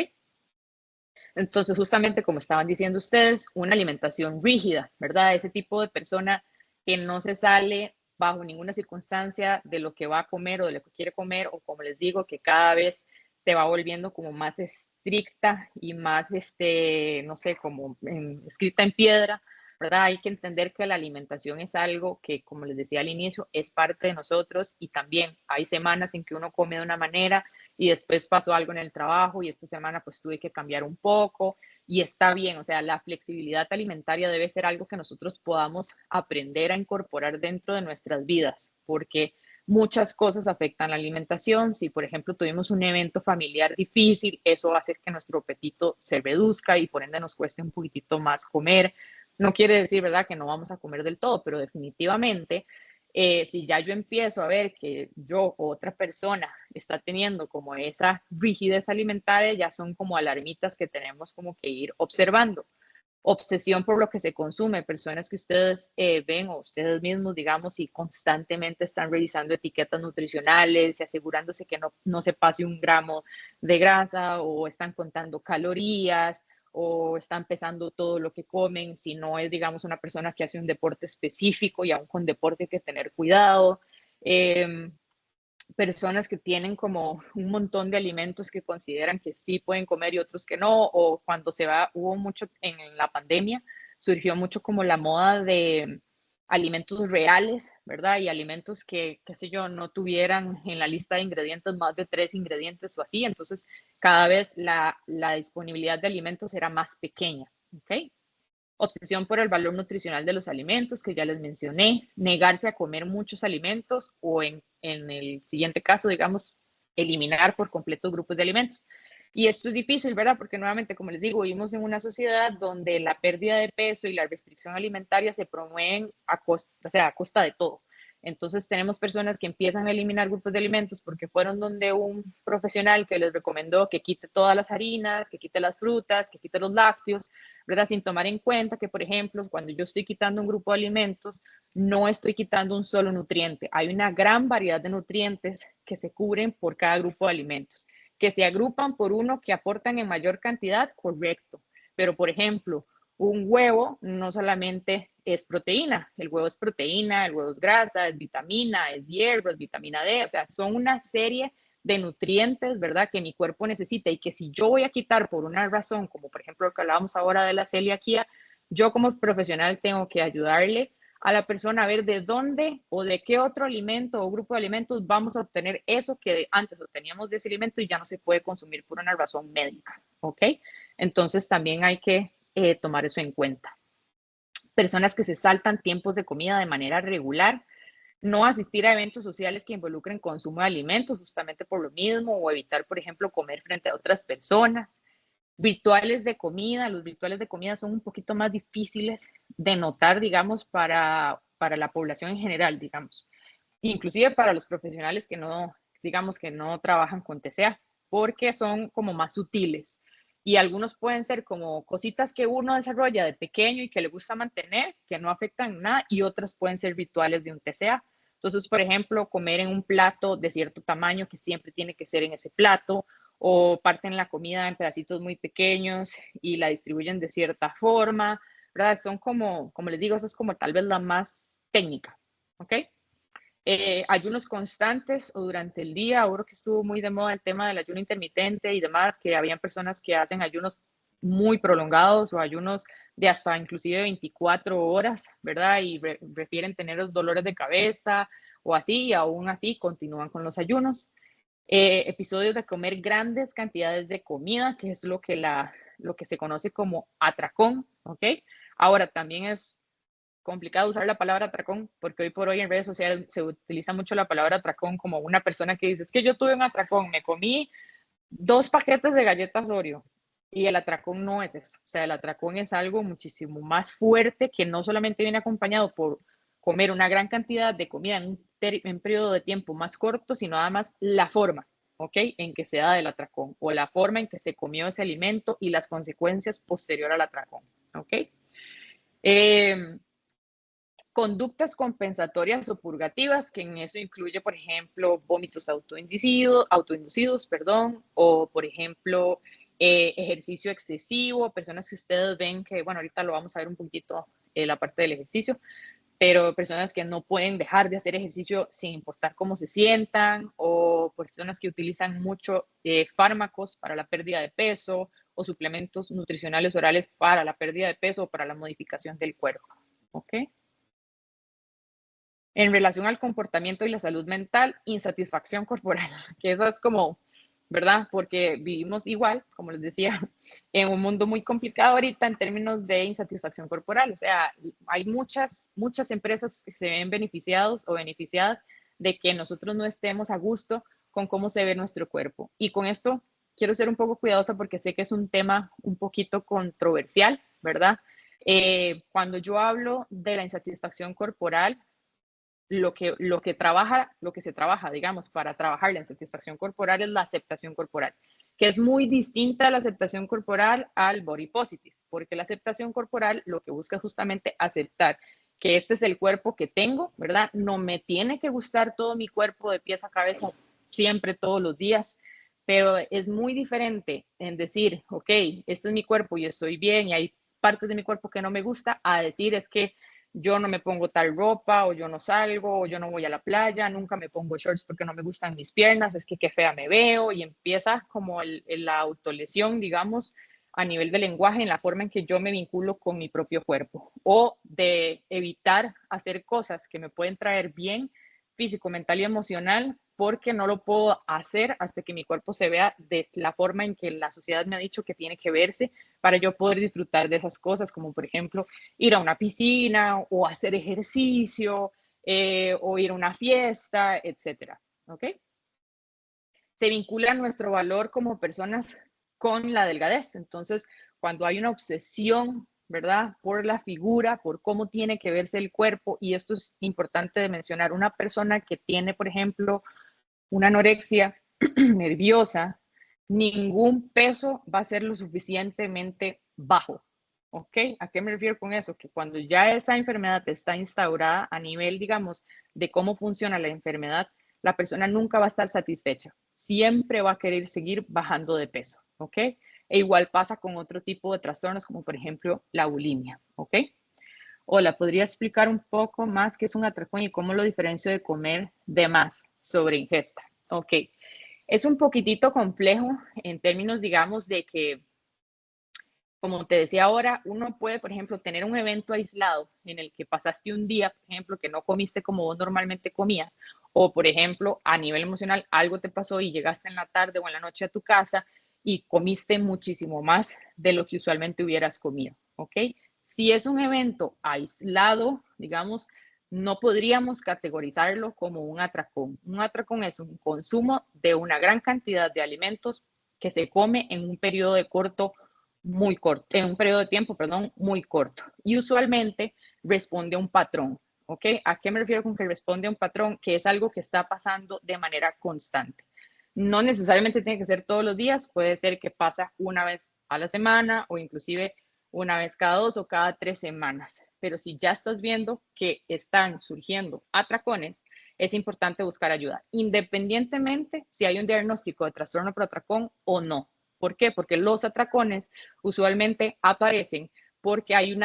Entonces, justamente como estaban diciendo ustedes, una alimentación rígida, ¿verdad? Ese tipo de persona que no se sale bajo ninguna circunstancia de lo que va a comer o de lo que quiere comer, o como les digo, que cada vez se va volviendo como más estricta y más, no sé, como escrita en piedra, ¿verdad? Hay que entender que la alimentación es algo que, como les decía al inicio, es parte de nosotros y también hay semanas en que uno come de una manera y después pasó algo en el trabajo y esta semana pues tuve que cambiar un poco y está bien, o sea, la flexibilidad alimentaria debe ser algo que nosotros podamos aprender a incorporar dentro de nuestras vidas, porque muchas cosas afectan la alimentación. Si, por ejemplo, tuvimos un evento familiar difícil, eso va a hacer que nuestro apetito se reduzca y por ende nos cueste un poquitito más comer. No quiere decir, ¿verdad?, que no vamos a comer del todo, pero definitivamente si ya yo empiezo a ver que yo o otra persona está teniendo como esa rigidez alimentaria, ya son como alarmitas que tenemos como que ir observando. Obsesión por lo que se consume, personas que ustedes ven o ustedes mismos, digamos, y constantemente están revisando etiquetas nutricionales y asegurándose que no se pase un gramo de grasa, o están contando calorías, o están pesando todo lo que comen. Si no es, digamos, una persona que hace un deporte específico, y aún con deporte hay que tener cuidado. Personas que tienen como un montón de alimentos que consideran que sí pueden comer y otros que no, o cuando hubo mucho en la pandemia, surgió mucho como la moda de alimentos reales, ¿verdad? Y alimentos que, qué sé yo, no tuvieran en la lista de ingredientes más de 3 ingredientes o así. Entonces, cada vez la disponibilidad de alimentos era más pequeña, ¿ok? Obsesión por el valor nutricional de los alimentos, que ya les mencioné, negarse a comer muchos alimentos, o en el siguiente caso, digamos, eliminar por completo grupos de alimentos. Y esto es difícil, ¿verdad? Porque nuevamente, como les digo, vivimos en una sociedad donde la pérdida de peso y la restricción alimentaria se promueven a costa, o sea, a costa de todo. Entonces tenemos personas que empiezan a eliminar grupos de alimentos porque fueron donde un profesional que les recomendó que quite todas las harinas, que quite las frutas, que quite los lácteos, ¿verdad? Sin tomar en cuenta que, por ejemplo, cuando yo estoy quitando un grupo de alimentos, no estoy quitando un solo nutriente. Hay una gran variedad de nutrientes que se cubren por cada grupo de alimentos, que se agrupan por uno que aportan en mayor cantidad, correcto. Pero, por ejemplo, un huevo no solamente es proteína, el huevo es proteína, el huevo es grasa, es vitamina, es hierro, es vitamina D, o sea, son una serie de nutrientes, ¿verdad? Que mi cuerpo necesita, y que si yo voy a quitar por una razón, como por ejemplo lo que hablábamos ahora de la celiaquía, yo como profesional tengo que ayudarle a la persona a ver de dónde o de qué otro alimento o grupo de alimentos vamos a obtener eso que antes obteníamos de ese alimento y ya no se puede consumir por una razón médica, ¿ok? Entonces también hay que tomar eso en cuenta. Personas que se saltan tiempos de comida de manera regular, no asistir a eventos sociales que involucren consumo de alimentos justamente por lo mismo, o evitar, por ejemplo, comer frente a otras personas. Rituales de comida, los rituales de comida son un poquito más difíciles de notar, digamos, para la población en general, digamos, inclusive para los profesionales que no, digamos, que no trabajan con TCA, porque son como más sutiles. Y algunos pueden ser como cositas que uno desarrolla de pequeño y que le gusta mantener, que no afectan nada, y otras pueden ser rituales de un TCA. Entonces, por ejemplo, comer en un plato de cierto tamaño que siempre tiene que ser en ese plato, o parten la comida en pedacitos muy pequeños y la distribuyen de cierta forma, ¿verdad? Son como les digo, esa es como tal vez la más técnica, ¿ok? Ayunos constantes o durante el día. Ahora que estuvo muy de moda el tema del ayuno intermitente y demás, que habían personas que hacen ayunos muy prolongados o ayunos de hasta inclusive 24 horas, ¿verdad? Y refieren tener los dolores de cabeza o así, y aún así continúan con los ayunos. Episodios de comer grandes cantidades de comida, que es lo que se conoce como atracón, ¿ok? Ahora, también es complicado usar la palabra atracón, porque hoy por hoy en redes sociales se utiliza mucho la palabra atracón como una persona que dice, es que yo tuve un atracón, me comí 2 paquetes de galletas Oreo. Y el atracón no es eso. O sea, el atracón es algo muchísimo más fuerte, que no solamente viene acompañado por comer una gran cantidad de comida en un periodo de tiempo más corto, sino además la forma, ¿ok? En que se da del atracón, o la forma en que se comió ese alimento y las consecuencias posterior al atracón, ¿ok? Eh, Conductas compensatorias o purgativas, que en eso incluye, por ejemplo, vómitos autoinducidos, perdón, o por ejemplo, ejercicio excesivo, personas que ustedes ven que, bueno, ahorita lo vamos a ver un poquito la parte del ejercicio, pero personas que no pueden dejar de hacer ejercicio sin importar cómo se sientan, o personas que utilizan mucho fármacos para la pérdida de peso, o suplementos nutricionales orales para la pérdida de peso o para la modificación del cuerpo, ¿ok? En relación al comportamiento y la salud mental, insatisfacción corporal, que esa es como, ¿verdad? Porque vivimos igual, como les decía, en un mundo muy complicado ahorita en términos de insatisfacción corporal. O sea, hay muchas empresas que se ven beneficiados o beneficiadas de que nosotros no estemos a gusto con cómo se ve nuestro cuerpo. Y con esto quiero ser un poco cuidadosa porque sé que es un tema un poquito controversial, ¿verdad? Cuando yo hablo de la insatisfacción corporal, lo que se trabaja, digamos, para trabajar la insatisfacción corporal es la aceptación corporal, que es muy distinta a la aceptación corporal al body positive. porque la aceptación corporal lo que busca es justamente aceptar que este es el cuerpo que tengo, ¿verdad? No me tiene que gustar todo mi cuerpo de pies a cabeza siempre, todos los días, pero es muy diferente en decir, ok, este es mi cuerpo y estoy bien y hay partes de mi cuerpo que no me gusta, a decir es que yo no me pongo tal ropa o yo no salgo o yo no voy a la playa, nunca me pongo shorts porque no me gustan mis piernas, es que qué fea me veo y empieza como la autolesión, digamos, a nivel de lenguaje en la forma en que yo me vinculo con mi propio cuerpo o de evitar hacer cosas que me pueden traer bien físico, mental y emocional porque no lo puedo hacer hasta que mi cuerpo se vea de la forma en que la sociedad me ha dicho que tiene que verse para yo poder disfrutar de esas cosas, como por ejemplo ir a una piscina o hacer ejercicio o ir a una fiesta, etcétera. ¿Ok? Se vincula nuestro valor como personas con la delgadez. Entonces, cuando hay una obsesión, ¿verdad? Por la figura, por cómo tiene que verse el cuerpo, y esto es importante de mencionar, una persona que tiene, por ejemplo, una anorexia nerviosa, ningún peso va a ser lo suficientemente bajo. ¿Ok? ¿A qué me refiero con eso? Que cuando ya esa enfermedad está instaurada a nivel, digamos, de cómo funciona la enfermedad, la persona nunca va a estar satisfecha. Siempre va a querer seguir bajando de peso. ¿Ok? E igual pasa con otro tipo de trastornos, como por ejemplo la bulimia. ¿Ok? Hola, ¿podría explicar un poco más qué es un atracón y cómo lo diferencio de comer de más sobre ingesta? Ok, es un poquitito complejo en términos, digamos, de que, como te decía ahora, uno puede, por ejemplo, tener un evento aislado en el que pasaste un día, por ejemplo, que no comiste como vos normalmente comías, o, por ejemplo, a nivel emocional, algo te pasó y llegaste en la tarde o en la noche a tu casa y comiste muchísimo más de lo que usualmente hubieras comido, ¿ok? Si es un evento aislado, digamos, no podríamos categorizarlo como un atracón. Un atracón es un consumo de una gran cantidad de alimentos que se come en un periodo de corto muy corto, en un periodo de tiempo, perdón, muy corto. Y usualmente responde a un patrón, ¿ok? ¿A qué me refiero con que responde a un patrón? Que es algo que está pasando de manera constante. No necesariamente tiene que ser todos los días, puede ser que pasa una vez a la semana o inclusive una vez cada 2 o cada 3 semanas. Pero si ya estás viendo que están surgiendo atracones, es importante buscar ayuda, independientemente si hay un diagnóstico de trastorno por atracón o no. ¿Por qué? Porque los atracones usualmente aparecen porque hay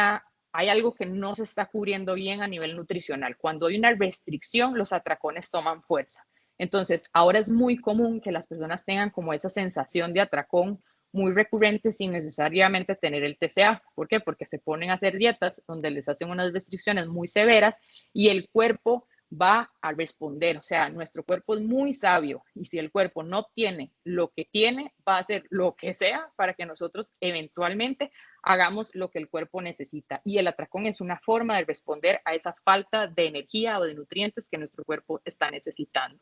algo que no se está cubriendo bien a nivel nutricional. Cuando hay una restricción, los atracones toman fuerza. Entonces, ahora es muy común que las personas tengan como esa sensación de atracón muy recurrente sin necesariamente tener el TCA. ¿Por qué? Porque se ponen a hacer dietas donde les hacen unas restricciones muy severas y el cuerpo va a responder. O sea, nuestro cuerpo es muy sabio y si el cuerpo no obtiene lo que tiene, va a hacer lo que sea para que nosotros eventualmente hagamos lo que el cuerpo necesita. Y el atracón es una forma de responder a esa falta de energía o de nutrientes que nuestro cuerpo está necesitando.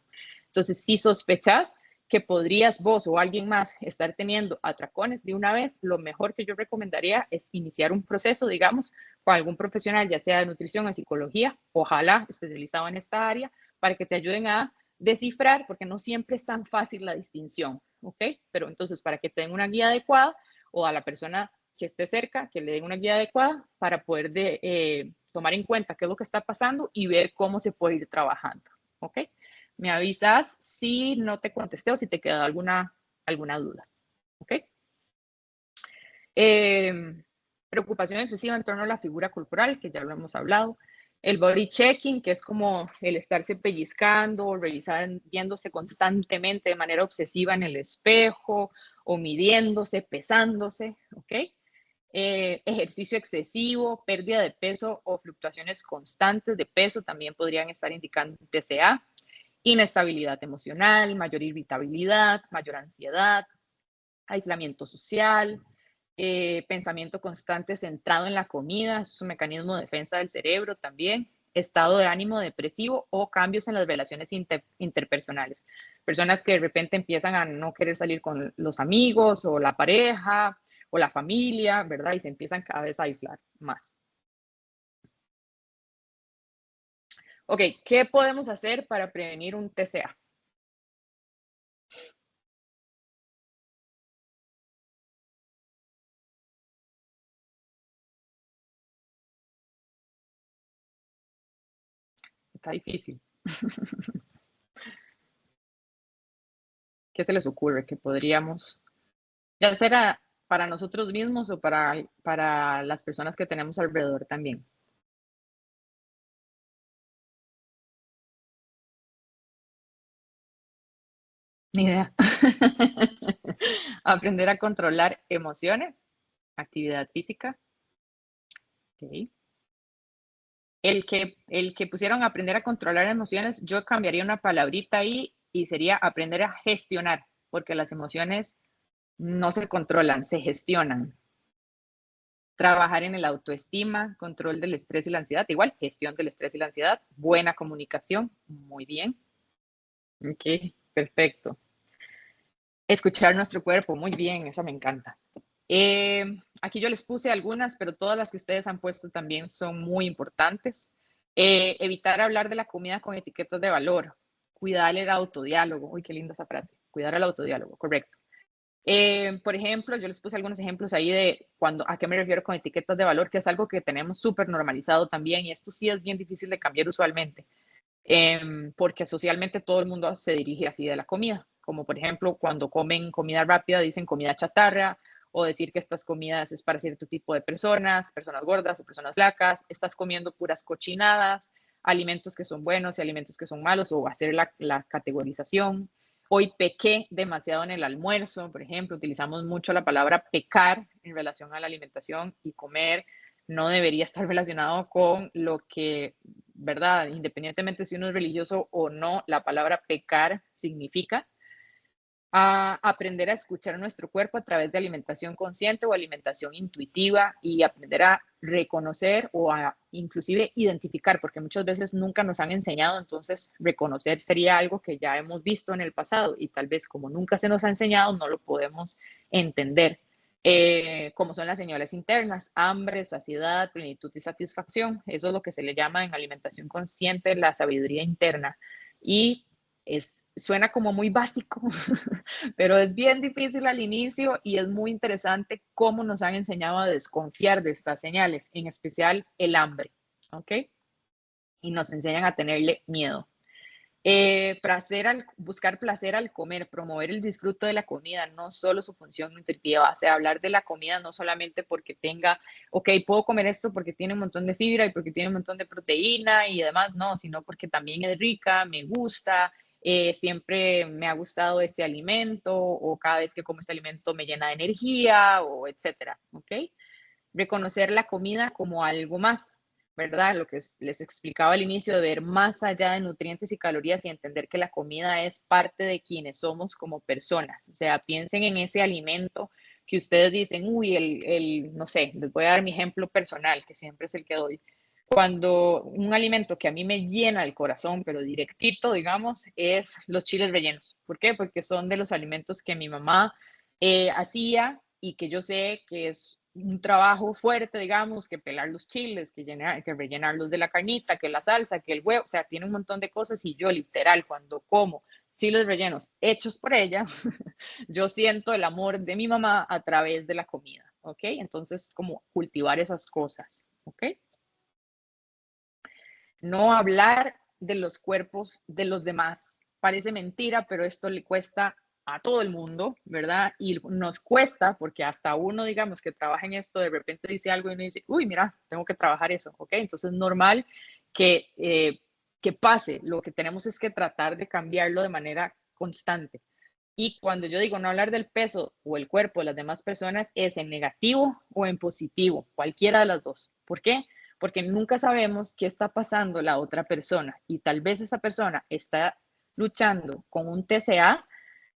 Entonces, si sospechas que podrías vos o alguien más estar teniendo atracones de una vez, lo mejor que yo recomendaría es iniciar un proceso, digamos, con algún profesional, ya sea de nutrición o psicología, ojalá especializado en esta área, para que te ayuden a descifrar, porque no siempre es tan fácil la distinción, ¿ok? Pero entonces, para que te den una guía adecuada o a la persona que esté cerca, que le den una guía adecuada para poder tomar en cuenta qué es lo que está pasando y ver cómo se puede ir trabajando, ¿ok? Me avisas si no te contesté o si te queda alguna duda. ¿Ok? Preocupación excesiva en torno a la figura corporal, que ya lo hemos hablado. El body checking, que es como el estarse pellizcando, revisando, viéndose constantemente de manera obsesiva en el espejo o midiéndose, pesándose. ¿Ok? Ejercicio excesivo, pérdida de peso o fluctuaciones constantes de peso también podrían estar indicando un TCA. Inestabilidad emocional, mayor irritabilidad, mayor ansiedad, aislamiento social, pensamiento constante centrado en la comida, es un mecanismo de defensa del cerebro también, estado de ánimo depresivo o cambios en las relaciones interpersonales. Personas que de repente empiezan a no querer salir con los amigos o la pareja o la familia, ¿verdad? Y se empiezan cada vez a aislar más. Ok, ¿qué podemos hacer para prevenir un TCA? Está difícil. ¿Qué se les ocurre que podríamos, ya sea para nosotros mismos o para las personas que tenemos alrededor también? Ni idea. Aprender a controlar emociones, actividad física. Ok. El que pusieron aprender a controlar emociones, yo cambiaría una palabrita ahí y sería aprender a gestionar, porque las emociones no se controlan, se gestionan. Trabajar en el autoestima, control del estrés y la ansiedad, igual, gestión del estrés y la ansiedad, buena comunicación, muy bien. Ok, perfecto. Escuchar nuestro cuerpo, muy bien, esa me encanta. Aquí yo les puse algunas, pero todas las que ustedes han puesto también son muy importantes. Evitar hablar de la comida con etiquetas de valor. Cuidar el autodiálogo. Uy, qué linda esa frase. Cuidar el autodiálogo, correcto. Por ejemplo, yo les puse algunos ejemplos ahí de a qué me refiero con etiquetas de valor, que es algo que tenemos súper normalizado también, y esto sí es bien difícil de cambiar usualmente, porque socialmente todo el mundo se dirige así de la comida, como por ejemplo cuando comen comida rápida dicen comida chatarra, o decir que estas comidas es para cierto tipo de personas, personas gordas o personas flacas, estás comiendo puras cochinadas, alimentos que son buenos y alimentos que son malos, o hacer la categorización. Hoy pequé demasiado en el almuerzo, por ejemplo, utilizamos mucho la palabra pecar en relación a la alimentación, y comer no debería estar relacionado con lo que, ¿verdad? Independientemente si uno es religioso o no, la palabra pecar significa aprender a escuchar nuestro cuerpo a través de alimentación consciente o alimentación intuitiva, y aprender a reconocer o a inclusive identificar, porque muchas veces nunca nos han enseñado, entonces reconocer sería algo que ya hemos visto en el pasado y tal vez como nunca se nos ha enseñado no lo podemos entender. Como son las señales internas, hambre, saciedad, plenitud y satisfacción. Eso es lo que se le llama en alimentación consciente la sabiduría interna. Y suena como muy básico, pero es bien difícil al inicio, y es muy interesante cómo nos han enseñado a desconfiar de estas señales, en especial el hambre, ¿ok? Y nos enseñan a tenerle miedo. Buscar placer al comer, promover el disfrute de la comida, no solo su función nutritiva. O sea, hablar de la comida no solamente porque tenga, ok, puedo comer esto porque tiene un montón de fibra y porque tiene un montón de proteína y demás, no, sino porque también es rica, me gusta, siempre me ha gustado este alimento, o cada vez que como este alimento me llena de energía, o etcétera, ¿ok? Reconocer la comida como algo más, ¿verdad? Lo que les explicaba al inicio, de ver más allá de nutrientes y calorías, y entender que la comida es parte de quienes somos como personas. O sea, piensen en ese alimento que ustedes dicen, uy, no sé, les voy a dar mi ejemplo personal, que siempre es el que doy. Cuando un alimento que a mí me llena el corazón, pero directito, digamos, es los chiles rellenos. ¿Por qué? Porque son de los alimentos que mi mamá hacía, y que yo sé que es un trabajo fuerte, digamos, que pelar los chiles, que rellenarlos de la carnita, que la salsa, que el huevo, o sea, tiene un montón de cosas, y yo literal cuando como chiles rellenos hechos por ella, yo siento el amor de mi mamá a través de la comida, ¿ok? Entonces, como cultivar esas cosas, ¿ok? No hablar de los cuerpos de los demás. Parece mentira, pero esto le cuesta a todo el mundo, ¿verdad? Y nos cuesta porque hasta uno, digamos, que trabaja en esto, de repente dice algo y uno dice, uy, mira, tengo que trabajar eso, ¿ok? Entonces es normal que pase. Lo que tenemos es que tratar de cambiarlo de manera constante. Y cuando yo digo no hablar del peso o el cuerpo de las demás personas, es en negativo o en positivo, cualquiera de las dos. ¿Por qué? Porque nunca sabemos qué está pasando la otra persona, y tal vez esa persona está luchando con un TCA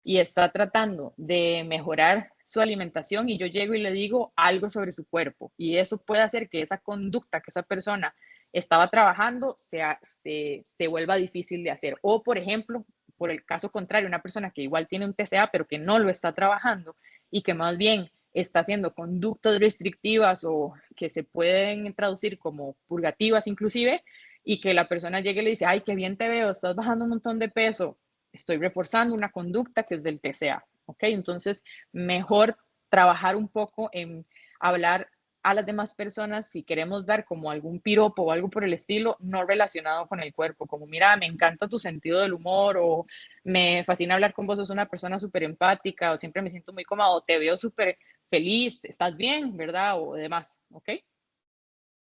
y está tratando de mejorar su alimentación, y yo llego y le digo algo sobre su cuerpo, y eso puede hacer que esa conducta que esa persona estaba trabajando se vuelva difícil de hacer. O, por ejemplo, por el caso contrario, una persona que igual tiene un TCA, pero que no lo está trabajando, y que más bien está haciendo conductas restrictivas, o que se pueden traducir como purgativas inclusive, y que la persona llegue y le dice, ay, qué bien te veo, estás bajando un montón de peso, estoy reforzando una conducta que es del TCA, ¿ok? Entonces, mejor trabajar un poco en hablar a las demás personas si queremos dar como algún piropo o algo por el estilo, no relacionado con el cuerpo, como mira, me encanta tu sentido del humor o me fascina hablar con vos, sos una persona súper empática o siempre me siento muy cómoda o te veo súper feliz, estás bien, ¿verdad? O demás, ¿ok?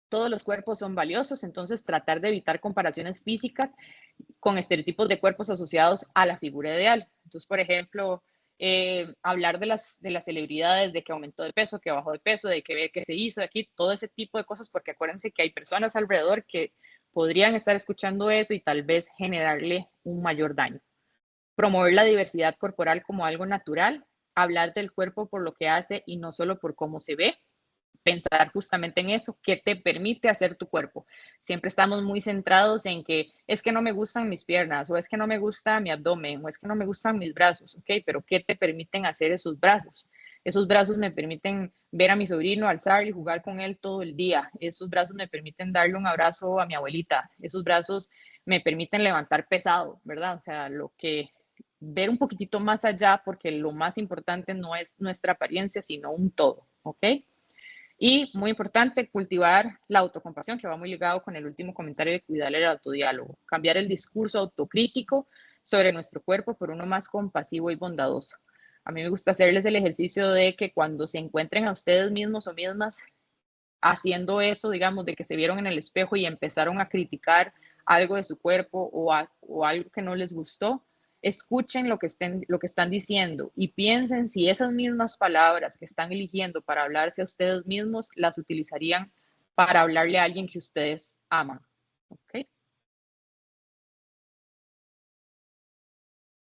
Todos los cuerpos son valiosos, entonces tratar de evitar comparaciones físicas con estereotipos de cuerpos asociados a la figura ideal. Entonces, por ejemplo, hablar de las celebridades, de que aumentó de peso, que bajó de peso, de que se hizo de aquí, todo ese tipo de cosas, porque acuérdense que hay personas alrededor que podrían estar escuchando eso y tal vez generarle un mayor daño. Promover la diversidad corporal como algo natural, hablar del cuerpo por lo que hace y no solo por cómo se ve, pensar justamente en eso, qué te permite hacer tu cuerpo. Siempre estamos muy centrados en que es que no me gustan mis piernas, o es que no me gusta mi abdomen, o es que no me gustan mis brazos, ¿ok? Pero ¿qué te permiten hacer esos brazos? Esos brazos me permiten ver a mi sobrino, alzar y jugar con él todo el día. Esos brazos me permiten darle un abrazo a mi abuelita. Esos brazos me permiten levantar pesado, ¿verdad? O sea, lo que ver un poquitito más allá, porque lo más importante no es nuestra apariencia, sino un todo, ¿ok? Y muy importante, cultivar la autocompasión, que va muy ligado con el último comentario de cuidar el autodiálogo. Cambiar el discurso autocrítico sobre nuestro cuerpo por uno más compasivo y bondadoso. A mí me gusta hacerles el ejercicio de que cuando se encuentren a ustedes mismos o mismas haciendo eso, digamos, de que se vieron en el espejo y empezaron a criticar algo de su cuerpo o algo que no les gustó, escuchen lo que están diciendo y piensen si esas mismas palabras que están eligiendo para hablarse a ustedes mismos las utilizarían para hablarle a alguien que ustedes aman. ¿Okay?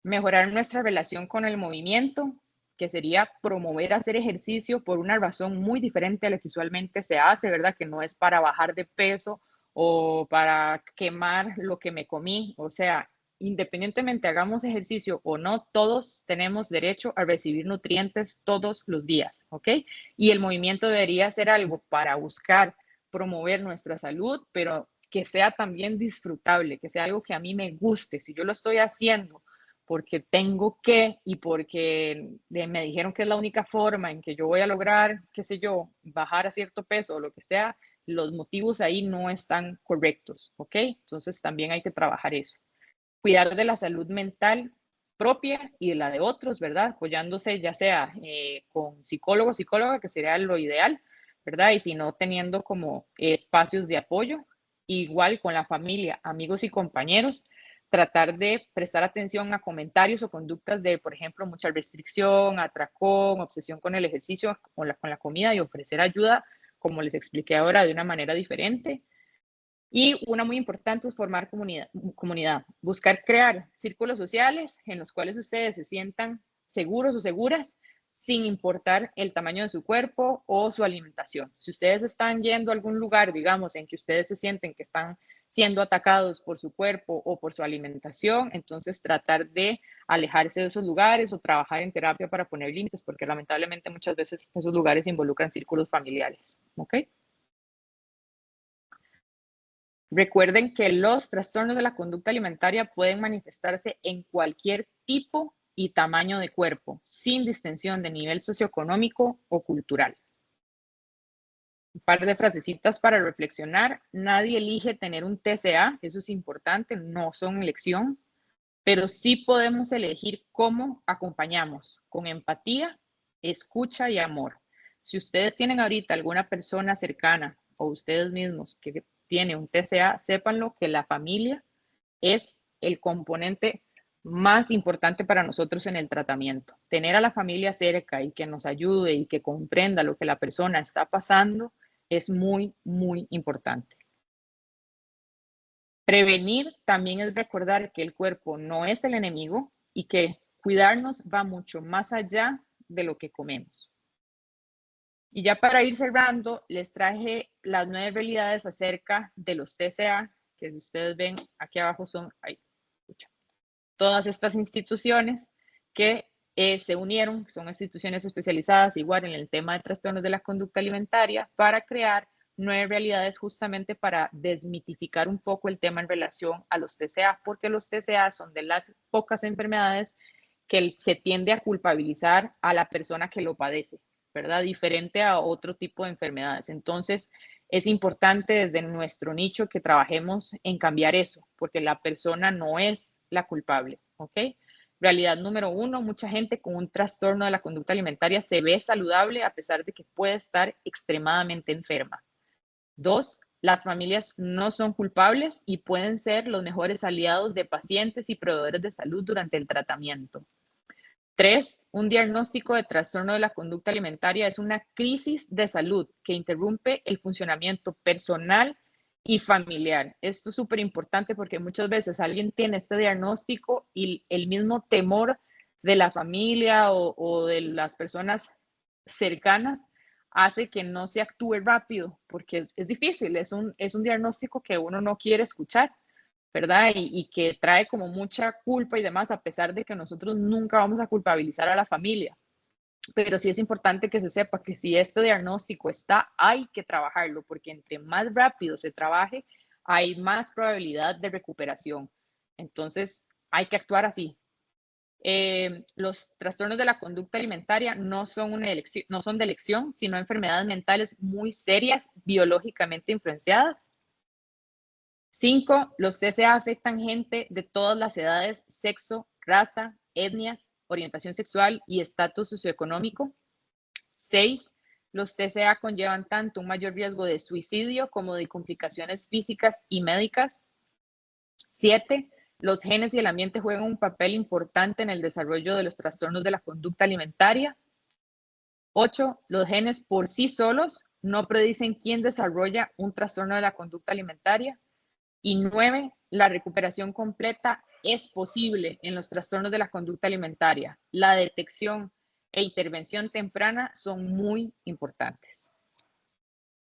Mejorar nuestra relación con el movimiento, que sería promover hacer ejercicio por una razón muy diferente a lo que usualmente se hace, ¿verdad? Que no es para bajar de peso o para quemar lo que me comí. O sea, independientemente hagamos ejercicio o no, todos tenemos derecho a recibir nutrientes todos los días, ¿ok? Y el movimiento debería ser algo para buscar promover nuestra salud, pero que sea también disfrutable, que sea algo que a mí me guste. Si yo lo estoy haciendo porque tengo que y porque me dijeron que es la única forma en que yo voy a lograr, qué sé yo, bajar a cierto peso o lo que sea, los motivos ahí no están correctos, ¿ok? Entonces también hay que trabajar eso. Cuidar de la salud mental propia y de la de otros, ¿verdad? Apoyándose ya sea con psicólogo, psicóloga, que sería lo ideal, ¿verdad? Y si no, teniendo como espacios de apoyo, igual con la familia, amigos y compañeros, tratar de prestar atención a comentarios o conductas de, por ejemplo, mucha restricción, atracón, obsesión con el ejercicio, con la comida y ofrecer ayuda, como les expliqué ahora, de una manera diferente. Y una muy importante es formar comunidad, buscar crear círculos sociales en los cuales ustedes se sientan seguros o seguras sin importar el tamaño de su cuerpo o su alimentación. Si ustedes están yendo a algún lugar, digamos, en que ustedes se sienten que están siendo atacados por su cuerpo o por su alimentación, entonces tratar de alejarse de esos lugares o trabajar en terapia para poner límites, porque lamentablemente muchas veces esos lugares involucran círculos familiares. ¿Ok? Recuerden que los trastornos de la conducta alimentaria pueden manifestarse en cualquier tipo y tamaño de cuerpo, sin distinción de nivel socioeconómico o cultural. Un par de frasecitas para reflexionar. Nadie elige tener un TCA, eso es importante, no son elección, pero sí podemos elegir cómo acompañamos, con empatía, escucha y amor. Si ustedes tienen ahorita alguna persona cercana o ustedes mismos que tiene un TCA, sépanlo que la familia es el componente más importante para nosotros en el tratamiento. Tener a la familia cerca y que nos ayude y que comprenda lo que la persona está pasando es muy, muy importante. Prevenir también es recordar que el cuerpo no es el enemigo y que cuidarnos va mucho más allá de lo que comemos. Y ya para ir cerrando, les traje las 9 realidades acerca de los TCA, que si ustedes ven aquí abajo son todas estas instituciones que se unieron, son instituciones especializadas igual en el tema de trastornos de la conducta alimentaria, para crear 9 realidades justamente para desmitificar un poco el tema en relación a los TCA, porque los TCA son de las pocas enfermedades que se tiende a culpabilizar a la persona que lo padece. ¿verdad? Diferente a otro tipo de enfermedades. Entonces, es importante desde nuestro nicho que trabajemos en cambiar eso, porque la persona no es la culpable, ¿ok? Realidad número uno, mucha gente con un trastorno de la conducta alimentaria se ve saludable a pesar de que puede estar extremadamente enferma. Dos, las familias no son culpables y pueden ser los mejores aliados de pacientes y proveedores de salud durante el tratamiento. Tres, un diagnóstico de trastorno de la conducta alimentaria es una crisis de salud que interrumpe el funcionamiento personal y familiar. Esto es súper importante porque muchas veces alguien tiene este diagnóstico y el mismo temor de la familia o de las personas cercanas hace que no se actúe rápido porque es difícil, es un diagnóstico que uno no quiere escuchar, ¿verdad? Y que trae como mucha culpa y demás, a pesar de que nosotros nunca vamos a culpabilizar a la familia. Pero sí es importante que se sepa que si este diagnóstico está, hay que trabajarlo, porque entre más rápido se trabaje, hay más probabilidad de recuperación. Entonces, hay que actuar así. Los trastornos de la conducta alimentaria no son, no son de elección, sino enfermedades mentales muy serias, biológicamente influenciadas. 5, los TCA afectan gente de todas las edades, sexo, raza, etnias, orientación sexual y estatus socioeconómico. 6, los TCA conllevan tanto un mayor riesgo de suicidio como de complicaciones físicas y médicas. 7, los genes y el ambiente juegan un papel importante en el desarrollo de los trastornos de la conducta alimentaria. 8, los genes por sí solos no predicen quién desarrolla un trastorno de la conducta alimentaria. Y 9, la recuperación completa es posible en los trastornos de la conducta alimentaria. La detección e intervención temprana son muy importantes.